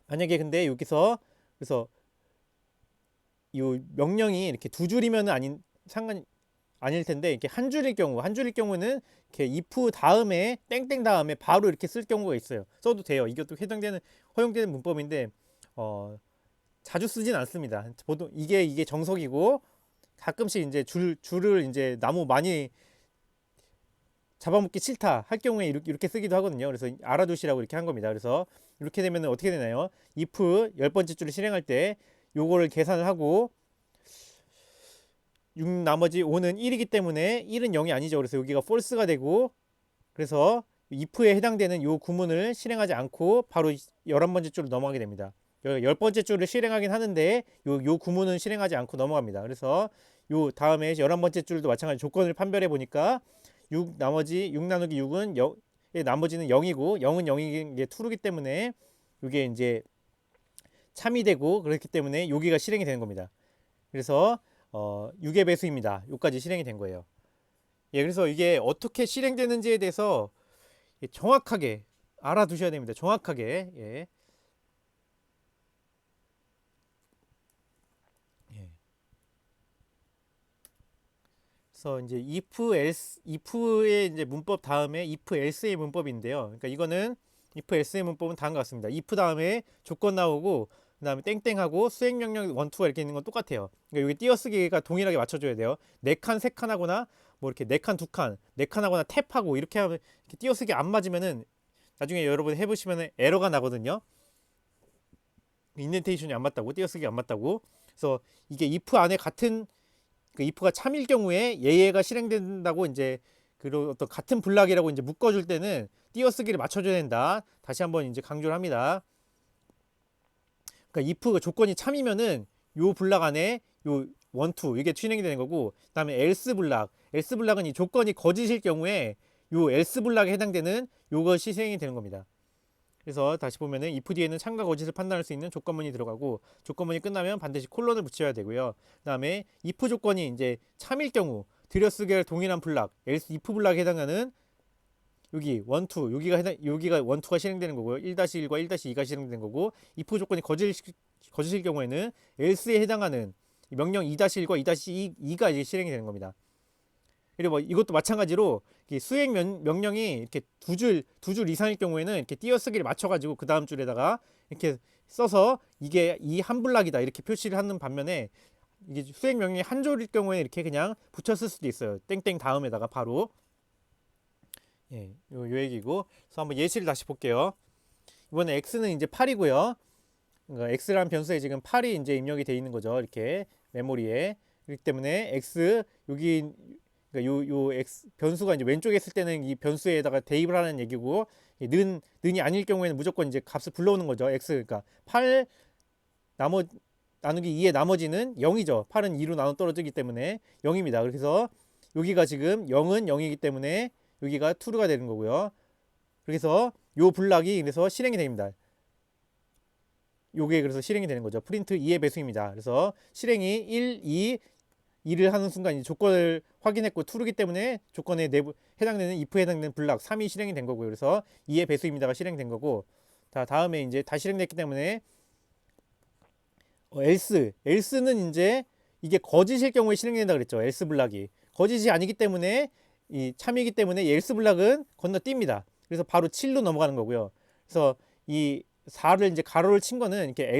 만약에 근데 여기서 그래서 이 명령이 이렇게 두 줄이면은 아닌 상관 아닐 텐데 이렇게 한 줄일 경우는 이렇게 if 다음에 땡땡 다음에 바로 이렇게 쓸 경우가 있어요. 써도 돼요. 이것도 해당되는 허용되는 문법인데 어, 자주 쓰진 않습니다. 보통 이게 정석이고 가끔씩 이제 줄을 이제 나무 많이 잡아먹기 싫다 할 경우에 이렇게 쓰기도 하거든요. 그래서 알아두시라고 이렇게 한 겁니다. 그래서 이렇게 되면 어떻게 되나요? if 10번째 줄을 실행할 때 요거를 계산을 하고 6 나머지 5는 1이기 때문에 1은 0이 아니죠. 그래서 여기가 false가 되고 그래서 if에 해당되는 요 구문을 실행하지 않고 바로 11번째 줄로 넘어가게 됩니다. 10번째 줄을 실행하긴 하는데 요 구문은 실행하지 않고 넘어갑니다. 그래서 요 다음에 11번째 줄도 마찬가지 조건을 판별해 보니까 6 나누기 6은 나머지는 0이고 0은 0인 게 true이기 때문에 이게 이제 참이 되고 그렇기 때문에 여기가 실행이 되는 겁니다. 그래서 6의 배수입니다. 여기까지 실행이 된 거예요. 예, 그래서 이게 어떻게 실행되는지에 대해서 정확하게 알아두셔야 됩니다. 정확하게. 예. 예. 그래서 이제 if else if의 이제 문법 다음에 if else의 문법인데요. 그러니까 이거는 if else의 문법은 다음과 같습니다. if 다음에 조건 나오고 그다음에 땡땡하고 수행 명령 1, 2가 이렇게 있는 건 똑같아요. 그러니까 여기 띄어쓰기가 동일하게 맞춰줘야 돼요. 4칸, 3칸 하거나 뭐 이렇게 4칸, 2칸, 4칸 하거나 탭하고 이렇게 하면 이렇게 띄어쓰기 안 맞으면은 나중에 여러분 해보시면은 에러가 나거든요. 인덴테이션이 안 맞다고 띄어쓰기 안 맞다고. 그래서 이게 if 안에 같은 그 if가 참일 경우에 얘가 실행된다고 이제 그 어떤 같은 블락이라고 이제 묶어줄 때는 띄어쓰기를 맞춰줘야 된다. 다시 한번 이제 강조를 합니다. 그러니까 if 조건이 참이면은 요 블락 안에 요 1, 2 이게 실행이 되는 거고 그다음에 else 블락은 이 조건이 거짓일 경우에 요 else 블락에 해당되는 요것이 실행이 되는 겁니다. 그래서 다시 보면은 if 뒤에는 참과 거짓을 판단할 수 있는 조건문이 들어가고 조건문이 끝나면 반드시 콜론을 붙여야 되고요. 그다음에 if 조건이 이제 참일 경우 들여쓰기할 동일한 블락 else if 블락에 해당하는 여기 1, 2 여기가 1, 2가 실행되는 거고요. 1-1과 1-2가 실행되는 거고 if 조건이 거짓일 경우에는 else에 해당하는 명령 2-1과 2-2가 이제 실행이 되는 겁니다. 그리고 뭐 이것도 마찬가지로 수행 명령이 이렇게 두 줄 이상일 경우에는 이렇게 띄어쓰기를 맞춰가지고 그 다음 줄에다가 이렇게 써서 이게 이 한 블락이다 이렇게 표시를 하는 반면에 이게 수행 명령이 한 줄일 경우에 이렇게 그냥 붙였을 수도 있어요. 땡땡 다음에다가 바로 예, 요 얘기고. 그래서 한번 예시를 다시 볼게요. 이번에 x는 이제 8이고요. 그러니까 x라는 변수에 지금 8이 이제 입력이 돼 있는 거죠. 이렇게 메모리에. 그렇기 때문에 x 여기 그러니까 요 x 변수가 이제 왼쪽에 있을 때는 이 변수에다가 대입을 하는 얘기고 는이 아닐 경우에는 무조건 이제 값을 불러오는 거죠. x 그러니까 8 나머 나누기 2의 나머지는 0이죠. 8은 2로 나눠 떨어지기 때문에 0입니다. 그래서 여기가 지금 0은 0이기 때문에 여기가 true가 되는 거고요. 그래서 요 블락이 그래서 실행이 됩니다. 요게 그래서 실행이 되는 거죠. 프린트 2의 배수입니다. 그래서 실행이 1, 2를 하는 순간 이 조건을 확인했고 true이기 때문에 조건에 해당되는 if에 해당되는 블락 3이 실행이 된 거고요. 그래서 2의 배수입니다가 실행된 거고 다음에 이제 다 실행됐기 때문에 else는 이제 이게 거짓일 경우에 실행된다 그랬죠. else 블락이 거짓이 아니기 때문에 이 참이기 때문에 else 블락은 건너뜁니다. 그래서 바로 7로 넘어가는 거고요. 그래서 이 4를 이제 가로를 친 거는 이렇게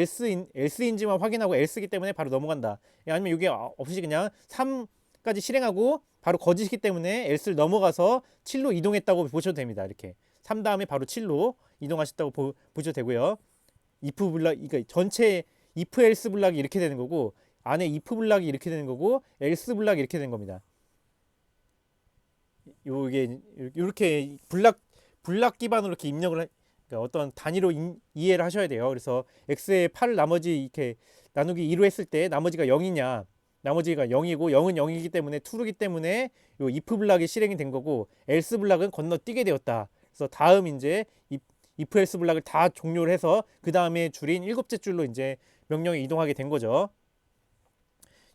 else인지만 확인하고 else이기 때문에 바로 넘어간다. 아니면 이게 없이 그냥 3까지 실행하고 바로 거짓이기 때문에 else를 넘어가서 7로 이동했다고 보셔도 됩니다. 이렇게 3 다음에 바로 7로 이동하셨다고 보셔도 되고요. if 블락, 그러니까 전체 if else 블락이 이렇게 되는 거고, 안에 if 블락이 이렇게 되는 거고, else 블락이 이렇게 되는 겁니다. 요게 이렇게 블락 기반으로 이렇게 입력을 그러니까 어떤 단위로 이해를 하셔야 돼요. 그래서 x의 8을 나머지 이렇게 나누기 2로 했을 때 나머지가 0이냐, 나머지가 0이고 0은 0이기 때문에 true이기 때문에 요 if 블락이 실행이 된 거고 else 블락은 건너뛰게 되었다. 그래서 다음 이제 if else 블락을 다 종료를 해서 그 다음에 줄인 7째 줄로 이제 명령이 이동하게 된 거죠.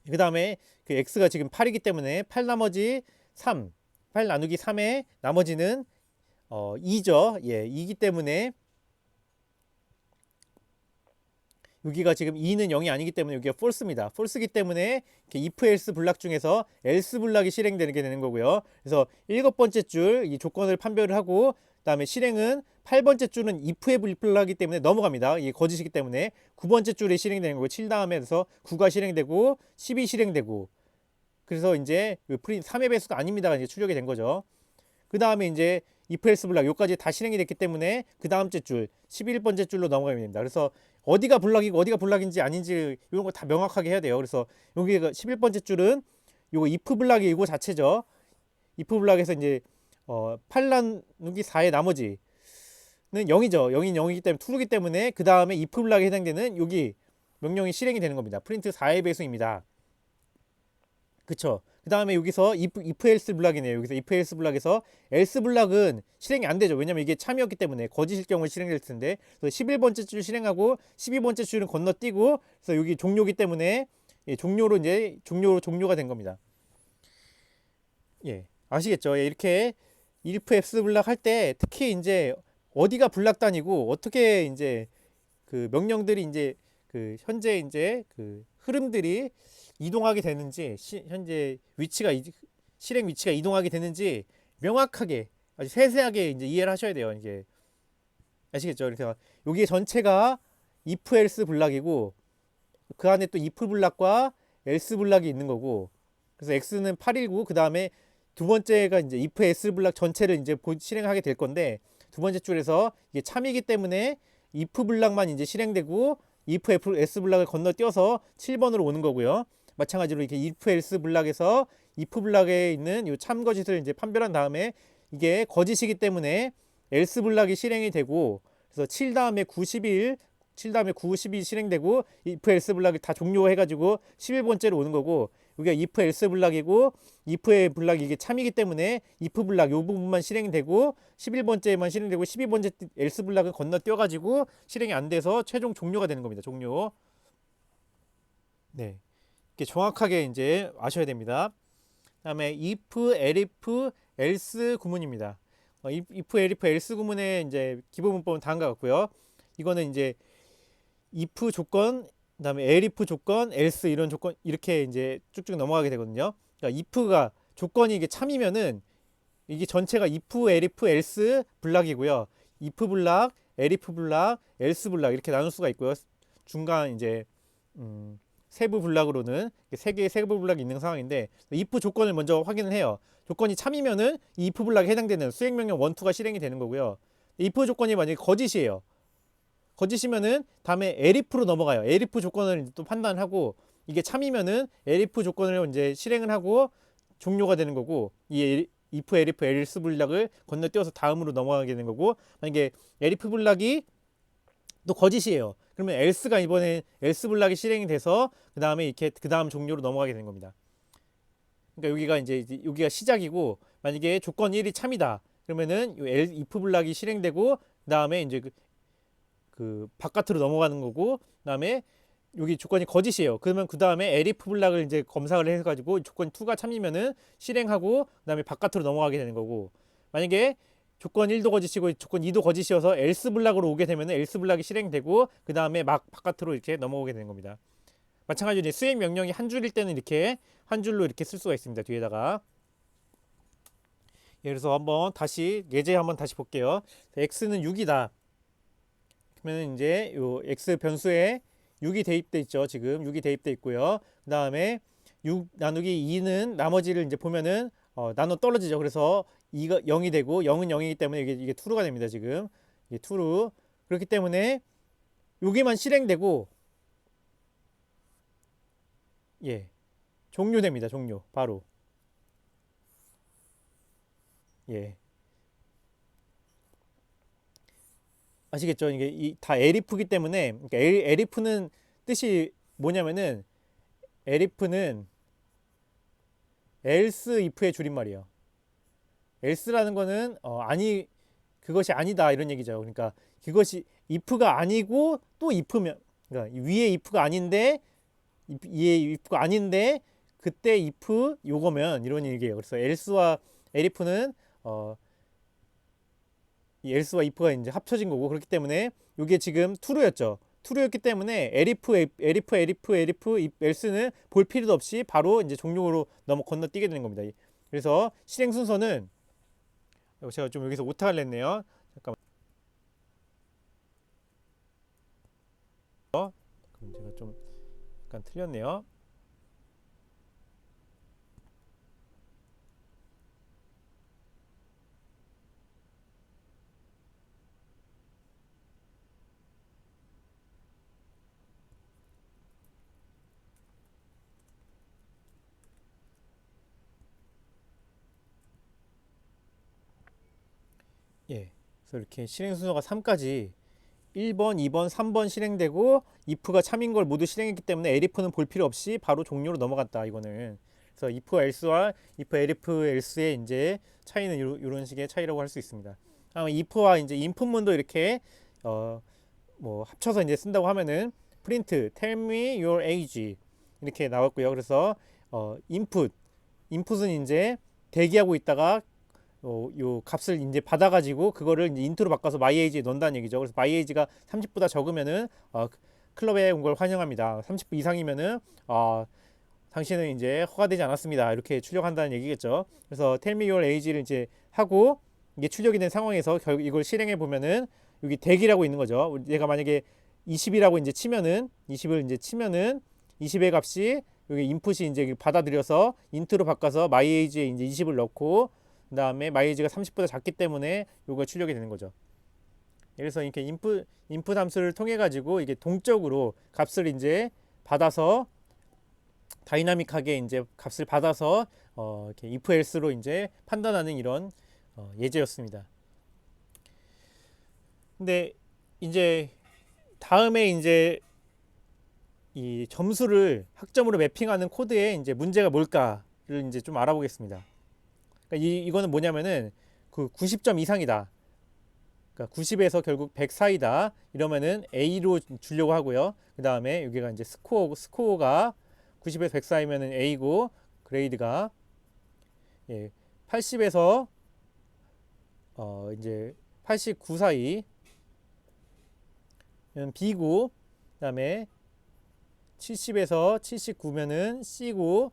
그 다음에 그 x가 지금 8이기 때문에 8 나머지 3, 8 나누기 3에 나머지는 2죠. 예, 2기 때문에 여기가 지금 2는 0이 아니기 때문에 여기가 false입니다. false이기 때문에 if else 블락 중에서 else 블락이 실행되게 되는 거고요. 그래서 7번째 줄 이 조건을 판별을 하고 그다음에 실행은 8번째 줄은 if의 블락이기 때문에 넘어갑니다. 이게 거짓이기 때문에 9번째 줄에 실행되는 거고 7 다음에 해서 9가 실행되고 10이 실행되고 그래서 이제 프린트 3의 배수가 아닙니다가 이제 출력이 된 거죠. 그 다음에 이제 if else 블락 요까지 다 실행이 됐기 때문에 그 다음째 줄 11번째 줄로 넘어가면 됩니다. 그래서 어디가 블락이고 어디가 블락인지 아닌지 이런 거 다 명확하게 해야 돼요. 그래서 여기가 11번째 줄은 요거 if 블락이 이거 자체죠. if 블락에서 이제 8 나누기 4의 나머지는 0이죠. 0인 0이기 때문에 true이기 때문에 그 다음에 if 블락에 해당되는 여기 명령이 실행이 되는 겁니다. 프린트 4의 배수입니다. 그쵸. 그 다음에 여기서 if else 블락이네요. 여기서 if else 블락에서 else 블락은 실행이 안 되죠. 왜냐면 이게 참이었기 때문에 거짓일 경우에 실행될 텐데. 그래서 11번째 줄 실행하고 12번째 줄은 건너뛰고 그래서 여기 종료기 때문에 예, 종료로 이제 종료가 된 겁니다. 예. 아시겠죠? 예, 이렇게 if else 블락 할 때 특히 이제 어디가 블락 단위고 어떻게 이제 그 명령들이 이제 그 현재 이제 그 흐름들이 이동하게 되는지 현재 위치가 실행 위치가 이동하게 되는지 명확하게 아주 세세하게 이제 이해를 하셔야 돼요. 이게 아시겠죠? 그래서 여기 전체가 if else 블락이고 그 안에 또 if 블락과 else 블락이 있는 거고 그래서 x는 8이고 그 다음에 두 번째가 이제 if else 블락 전체를 이제 실행하게 될 건데 두 번째 줄에서 이게 참이기 때문에 if 블락만 이제 실행되고 if else 블락을 건너뛰어서 7번으로 오는 거고요. 마찬가지로 이렇게 if else 블락에서 if 블락에 있는 이 참 거짓을 이제 판별한 다음에 이게 거짓이기 때문에 else 블락이 실행이 되고 그래서 7 다음에 91 7 다음에 90이 실행되고 if else 블락이 다 종료해가지고 11번째로 오는 거고 여기가 if else 블락이고 if의 블락이 이게 참이기 때문에 if 블락 요 부분만 실행이 되고 11번째만 실행되고 12번째 else 블락은 건너뛰어가지고 실행이 안 돼서 최종 종료가 되는 겁니다. 종료. 네. 이렇게 정확하게 이제 아셔야 됩니다. 다음에 if, elif, else 구문입니다. if, elif, else 구문의 이제 기본 문법은 다음과 같고요. 이거는 이제 if 조건, 그다음에 elif 조건, else 이런 조건 이렇게 이제 쭉쭉 넘어가게 되거든요. 그러니까 if가 조건이 이게 참이면은 이게 전체가 if, elif, else 블락이고요. if 블락, elif 블락, else 블락 이렇게 나눌 수가 있고요. 중간 이제 세부 블락으로는 세 개의 세부 블락이 있는 상황인데 if 조건을 먼저 확인을 해요. 조건이 참이면은 이 if 블락에 해당되는 수행명령 1, 2가 실행이 되는 거고요. if 조건이 만약에 거짓이에요. 거짓이면은 다음에 elif로 넘어가요. elif 조건을 또 판단하고 이게 참이면은 elif 조건을 이제 실행을 하고 종료가 되는 거고 이 if, elif, else 블락을 건너뛰어서 다음으로 넘어가게 되는 거고 만약에 elif 블락이 또 거짓이에요. 그러면 else가 이번에 else 블락이 실행이 돼서 그 다음에 이렇게 그 다음 종료로 넘어가게 되는 겁니다. 그러니까 여기가 이제 여기가 시작이고 만약에 조건 1이 참이다. 그러면은 if 블락이 실행되고 그 다음에 이제 그 바깥으로 넘어가는 거고 그다음에 여기 조건이 거짓이에요. 그러면 그 다음에 elif 블락을 이제 검사를 해가지고 조건 2가 참이면은 실행하고 그다음에 바깥으로 넘어가게 되는 거고 만약에 조건 1도 거짓이고 조건 2도 거짓이어서 else 블락으로 오게 되면 else 블락이 실행되고 그 다음에 막 바깥으로 이렇게 넘어오게 되는 겁니다. 마찬가지로 수행 명령이 한 줄일 때는 이렇게 한 줄로 이렇게 쓸 수가 있습니다. 뒤에다가 예, 그래서 한번 다시 예제 한번 다시 볼게요. x는 6이다. 그러면 이제 요 x 변수에 6이 대입돼 있죠. 지금 6이 대입돼 있고요. 그다음에 6 나누기 2는 나머지를 이제 보면은 나눠 떨어지죠. 그래서 2가 0이 되고 0은 0이기 때문에 이게 true가 됩니다. 지금 이게 true. 그렇기 때문에 여기만 실행되고 예, 종료됩니다. 종료. 바로. 예. 아시겠죠? 이게 다 elif이기 때문에 그러니까 elif는 뜻이 뭐냐면은 elif는 else if의 줄임말이에요. else라는 거는 아니 그것이 아니다 이런 얘기죠. 그러니까 그것이 if가 아니고 또 if면 그러니까 위에 if가 아닌데 위에 if가 아닌데 그때 if 요거면 이런 얘기예요. 그래서 else와 elif는 이 else와 if가 이제 합쳐진 거고 그렇기 때문에 이게 지금 true였죠. true였기 때문에 elif, else는 볼 필요도 없이 바로 이제 종료로 건너뛰게 되는 겁니다. 그래서 실행 순서는 제가 좀 여기서 오타를 냈네요. 잠깐만. 그럼 제가 좀 약간 틀렸네요. 예. 그래서 이렇게 실행 순서가 3까지 1번, 2번, 3번 실행되고 if가 참인 걸 모두 실행했기 때문에 elif는 볼 필요 없이 바로 종료로 넘어갔다 이거는. 그래서 if else와 if elif else의 이제 차이는 이런 식의 차이라고 할 수 있습니다. 아마 if와 이제 input문도 이렇게 뭐 합쳐서 이제 쓴다고 하면은 print tell me your age 이렇게 나왔고요. 그래서 input은 이제 대기하고 있다가 요 값을 이제 받아가지고 그거를 이제 인트로 바꿔서 myAge에 넣는다는 얘기죠. 그래서 myAge가 30보다 적으면은 클럽에 온 걸 환영합니다. 30 이상이면은 당신은 이제 허가되지 않았습니다. 이렇게 출력한다는 얘기겠죠. 그래서 tell me your age를 이제 하고 이게 출력이 된 상황에서 결국 이걸 실행해 보면은 여기 대기라고 있는 거죠. 얘가 만약에 20이라고 이제 치면은 20을 이제 치면은 20의 값이 여기 인풋이 이제 받아들여서 인트로 바꿔서 myAge에 이제 20을 넣고 그 다음에 myAge가 30보다 작기 때문에 요거 출력이 되는 거죠. 그래서 이렇게 인풋 함수를 통해 가지고 이게 동적으로 값을 이제 받아서 다이나믹하게 이제 값을 받아서 이렇게 if else로 이제 판단하는 이런 예제였습니다. 근데 이제 다음에 이제 이 점수를 학점으로 매핑하는 코드에 이제 문제가 뭘까를 이제 좀 알아보겠습니다. 그러니까 이거는 뭐냐면은 그 90점 이상이다. 그러니까 90에서 결국 100 사이다. 이러면은 A로 주려고 하고요. 그 다음에 여기가 이제 스코어가 90에서 100 사이면은 A고 그레이드가 80에서 이제 89 사이 B고 그다음에 70에서 79면은 C고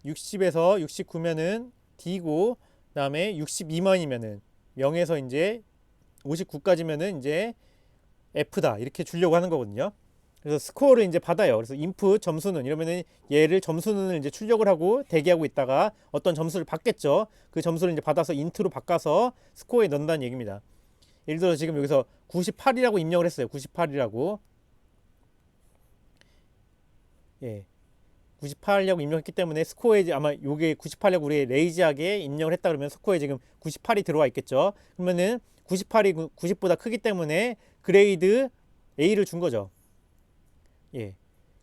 60에서 69면은 D고 그다음에 60 미만이면은 0에서 이제 59까지면은 이제 F다 이렇게 주려고 하는 거거든요. 그래서 스코어를 이제 받아요. 그래서 인풋 점수는 이러면은 얘를 점수는 이제 출력을 하고 대기하고 있다가 어떤 점수를 받겠죠. 그 점수를 이제 받아서 인트로 바꿔서 스코어에 넣는다는 얘기입니다. 예를 들어 지금 여기서 98이라고 입력을 했어요. 98이라고. 예. 98이라고 입력했기 때문에 스코어에 아마 요게 98이라고 우리 레이지하게 입력을 했다 그러면 스코어에 지금 98이 들어와 있겠죠. 그러면은 98이 90보다 크기 때문에 그레이드 A를 준 거죠. 예.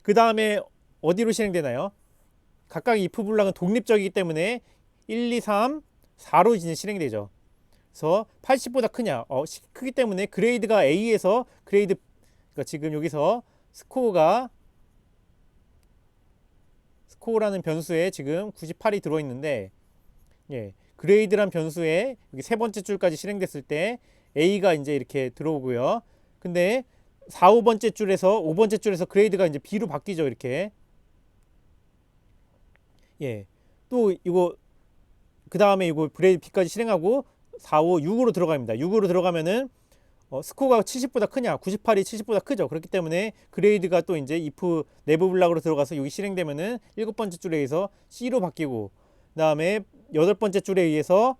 그 다음에 어디로 실행되나요? 각각 if 블락은 독립적이기 때문에 1, 2, 3, 4로 이제 실행되죠. 그래서 80보다 크냐? 크기 때문에 그레이드가 A에서 그러니까 지금 여기서 스코어라는 변수에 지금 98이 들어있는데 그레이드란 변수에 여기 세 번째 줄까지 실행됐을 때 A가 이제 이렇게 들어오고요. 근데 4, 5번째 줄에서 5번째 줄에서 그레이드가 이제 B로 바뀌죠. 이렇게. 또 이거 그 다음에 이거 그레이드 B까지 실행하고 4, 5, 6으로 들어갑니다. 6으로 들어가면은 스코어가 70보다 크냐? 98이 70보다 크죠. 그렇기 때문에 그레이드가 또 이제 if 내부 블락으로 들어가서 여기 실행되면은 7번째 줄에 의해서 C로 바뀌고, 그다음에 8번째 줄에 의해서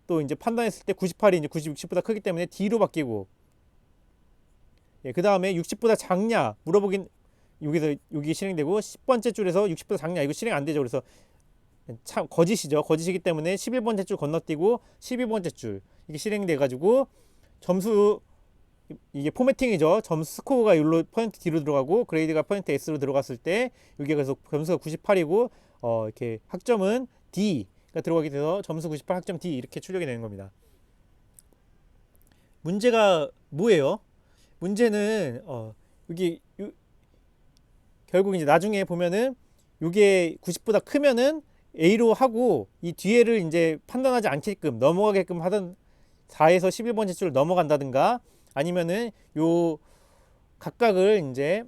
또 이제 판단했을 때 98이 이제 90, 60보다 크기 때문에 D로 바뀌고, 예, 그다음에 60보다 작냐 물어보긴, 여기서 여기 실행되고 10번째 줄에서 60보다 작냐, 이거 실행 안 되죠. 그래서 참 거짓이죠. 거짓이기 때문에 11번째 줄 건너뛰고 12번째 줄 이게 실행돼 가지고 점수, 이게 포매팅이죠. 점수 스코어가 여기로 퍼센트 D로 들어가고 그레이드가 퍼센트 S로 들어갔을 때 여기 그래서 점수가 98이고 이렇게 학점은 D가 들어가게 돼서 점수 98 학점 D 이렇게 출력이 되는 겁니다. 문제가 뭐예요? 문제는 여기 결국 이제 나중에 보면은 이게 90보다 크면은 A로 하고 이 뒤에를 이제 판단하지 않게끔 넘어가게끔 하던 4에서 11번째 줄을 넘어간다든가, 아니면은 요 각각을 이제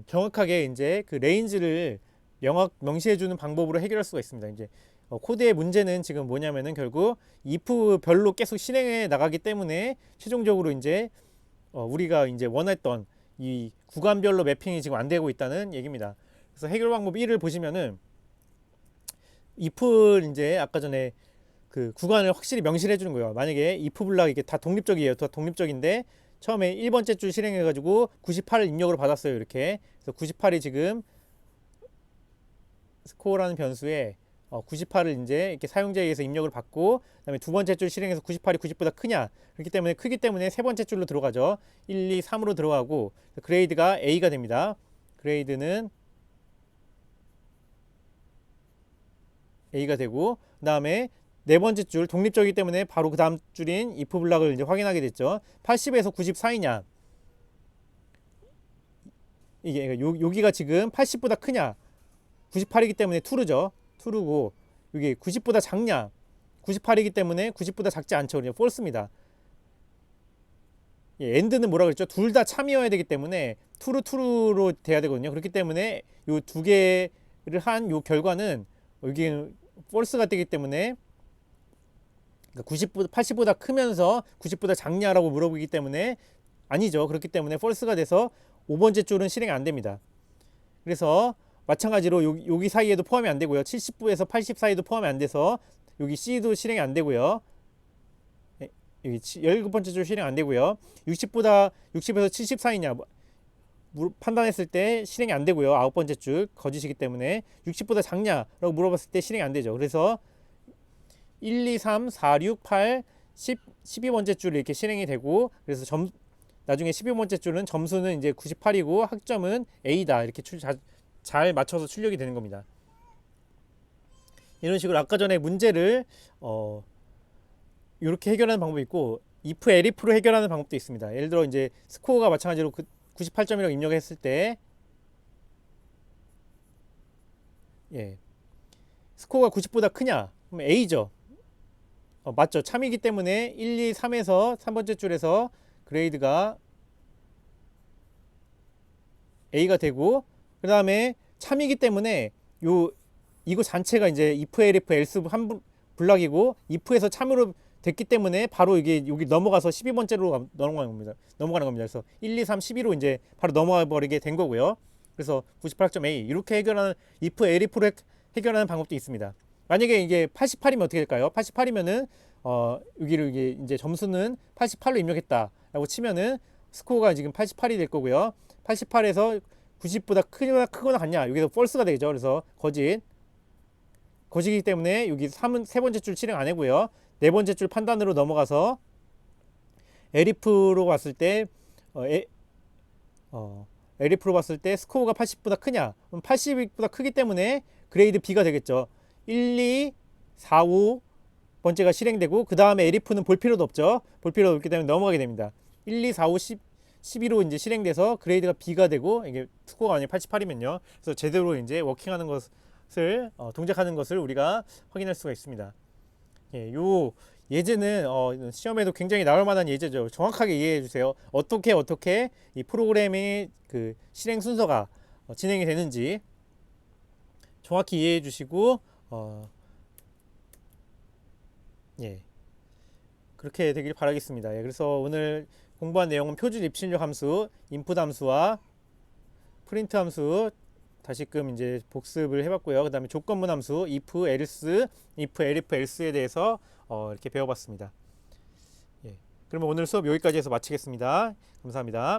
정확하게 이제 그 레인지를 명시해 주는 방법으로 해결할 수가 있습니다. 이제 코드의 문제는 지금 뭐냐면은 결국 if 별로 계속 실행해 나가기 때문에 최종적으로 이제 우리가 이제 원했던 이 구간별로 매핑이 지금 안 되고 있다는 얘기입니다. 그래서 해결 방법 1을 보시면은 if 이제 아까 전에 그 구간을 확실히 명시를 해주는 거예요. 만약에 if 블락 이게 다 독립적이에요. 다 독립적인데 처음에 1번째 줄 실행해가지고 98을 입력으로 받았어요. 이렇게. 그래서 98이 지금 스코어라는 변수에 98을 이제 이렇게 사용자에 의해서 입력을 받고, 그다음에 두 번째 줄 실행해서 98이 90보다 크냐, 그렇기 때문에 크기 때문에 세 번째 줄로 들어가죠. 1, 2, 3으로 들어가고 그레이드가 A가 됩니다. 그레이드는 A가 되고, 그다음에 네 번째 줄 독립적이기 때문에 바로 그 다음 줄인 if 블락을 이제 확인하게 됐죠. 80에서 90 사이냐, 이게 여기가 지금 80보다 크냐, 98이기 때문에 true죠. true고, 여기 90보다 작냐, 98이기 때문에 90보다 작지 않죠. 그냥 false입니다. 예, end는 뭐라 그랬죠? 둘 다 참이어야 되기 때문에 true로 돼야 되거든요. 그렇기 때문에 요 두 개를 한 요 결과는 여기는 false가 되기 때문에, 90보다 80보다 크면서 90보다 작냐라고 물어보기 때문에 아니죠. 그렇기 때문에 false가 돼서 5번째 줄은 실행이 안 됩니다. 그래서 마찬가지로 여기 사이에도 포함이 안 되고요. 70부에서 80 사이도 포함이 안 돼서 여기 C도 실행이 안 되고요. 여기 17번째 줄 실행 안 되고요. 60에서 70 사이냐 판단했을 때 실행이 안 되고요. 9번째 줄 거짓이기 때문에 60보다 작냐라고 물어봤을 때 실행이 안 되죠. 그래서 1, 2, 3, 4, 6, 8, 10, 12번째 줄 이렇게 실행이 되고, 그래서 나중에 12번째 줄은 점수는 이제 98이고 학점은 A다 이렇게 잘 맞춰서 출력이 되는 겁니다. 이런 식으로 아까 전에 문제를 이렇게 해결하는 방법이 있고, if elif로 해결하는 방법도 있습니다. 예를 들어 이제 스코어가 마찬가지로 98점이라고 입력했을 때, 예, 스코어가 90보다 크냐? 그럼 A죠. 맞죠. 참이기 때문에 1, 2, 3에서 3번째 줄에서 그레이드가 A가 되고, 그 다음에 참이기 때문에 이거 전체가 이제 if, elif, else 한 블락이고, if에서 참으로 됐기 때문에 바로 이게 여기 넘어가서 12번째로 넘어가는 겁니다. 그래서 1, 2, 3, 12로 이제 바로 넘어가 버리게 된 거고요. 그래서 98.A 이렇게 해결하는 if, elif로 해결하는 방법도 있습니다. 만약에 이게 88이면 어떻게 될까요? 88이면은 여기를 이제 점수는 88로 입력했다라고 치면은 스코어가 지금 88이 될 거고요. 88에서 90보다 크거나 같냐? 여기서 false가 되죠. 그래서 거짓이기 때문에 여기 3은 세 번째 줄 실행 안 하고요. 네 번째 줄 판단으로 넘어가서 엘if로 봤을 때 엘if로 봤을 때 스코어가 80보다 크냐? 그럼 80보다 크기 때문에 그레이드 B가 되겠죠. 1, 2, 4, 5 번째가 실행되고, 그 다음에 엘if는 볼 필요도 없죠. 볼 필요도 없기 때문에 넘어가게 됩니다. 1, 2, 4, 5, 12로 이제 실행돼서 그레이드가 B가 되고, 이게 스코어가 아니라 88이면요. 그래서 제대로 이제 워킹하는 것을 동작하는 것을 우리가 확인할 수가 있습니다. 예, 요 예제는 시험에도 굉장히 나올 만한 예제죠. 정확하게 이해해 주세요. 어떻게 이 프로그램의 그 실행 순서가 진행이 되는지 정확히 이해해 주시고 예. 그렇게 되길 바라겠습니다. 예, 그래서 오늘 공부한 내용은 표준 입출력 함수, 인풋 함수와 프린트 함수 다시금 이제 복습을 해봤고요. 그 다음에 조건문 함수 if, else, if, elif, else에 대해서 이렇게 배워봤습니다. 예, 그러면 오늘 수업 여기까지 해서 마치겠습니다. 감사합니다.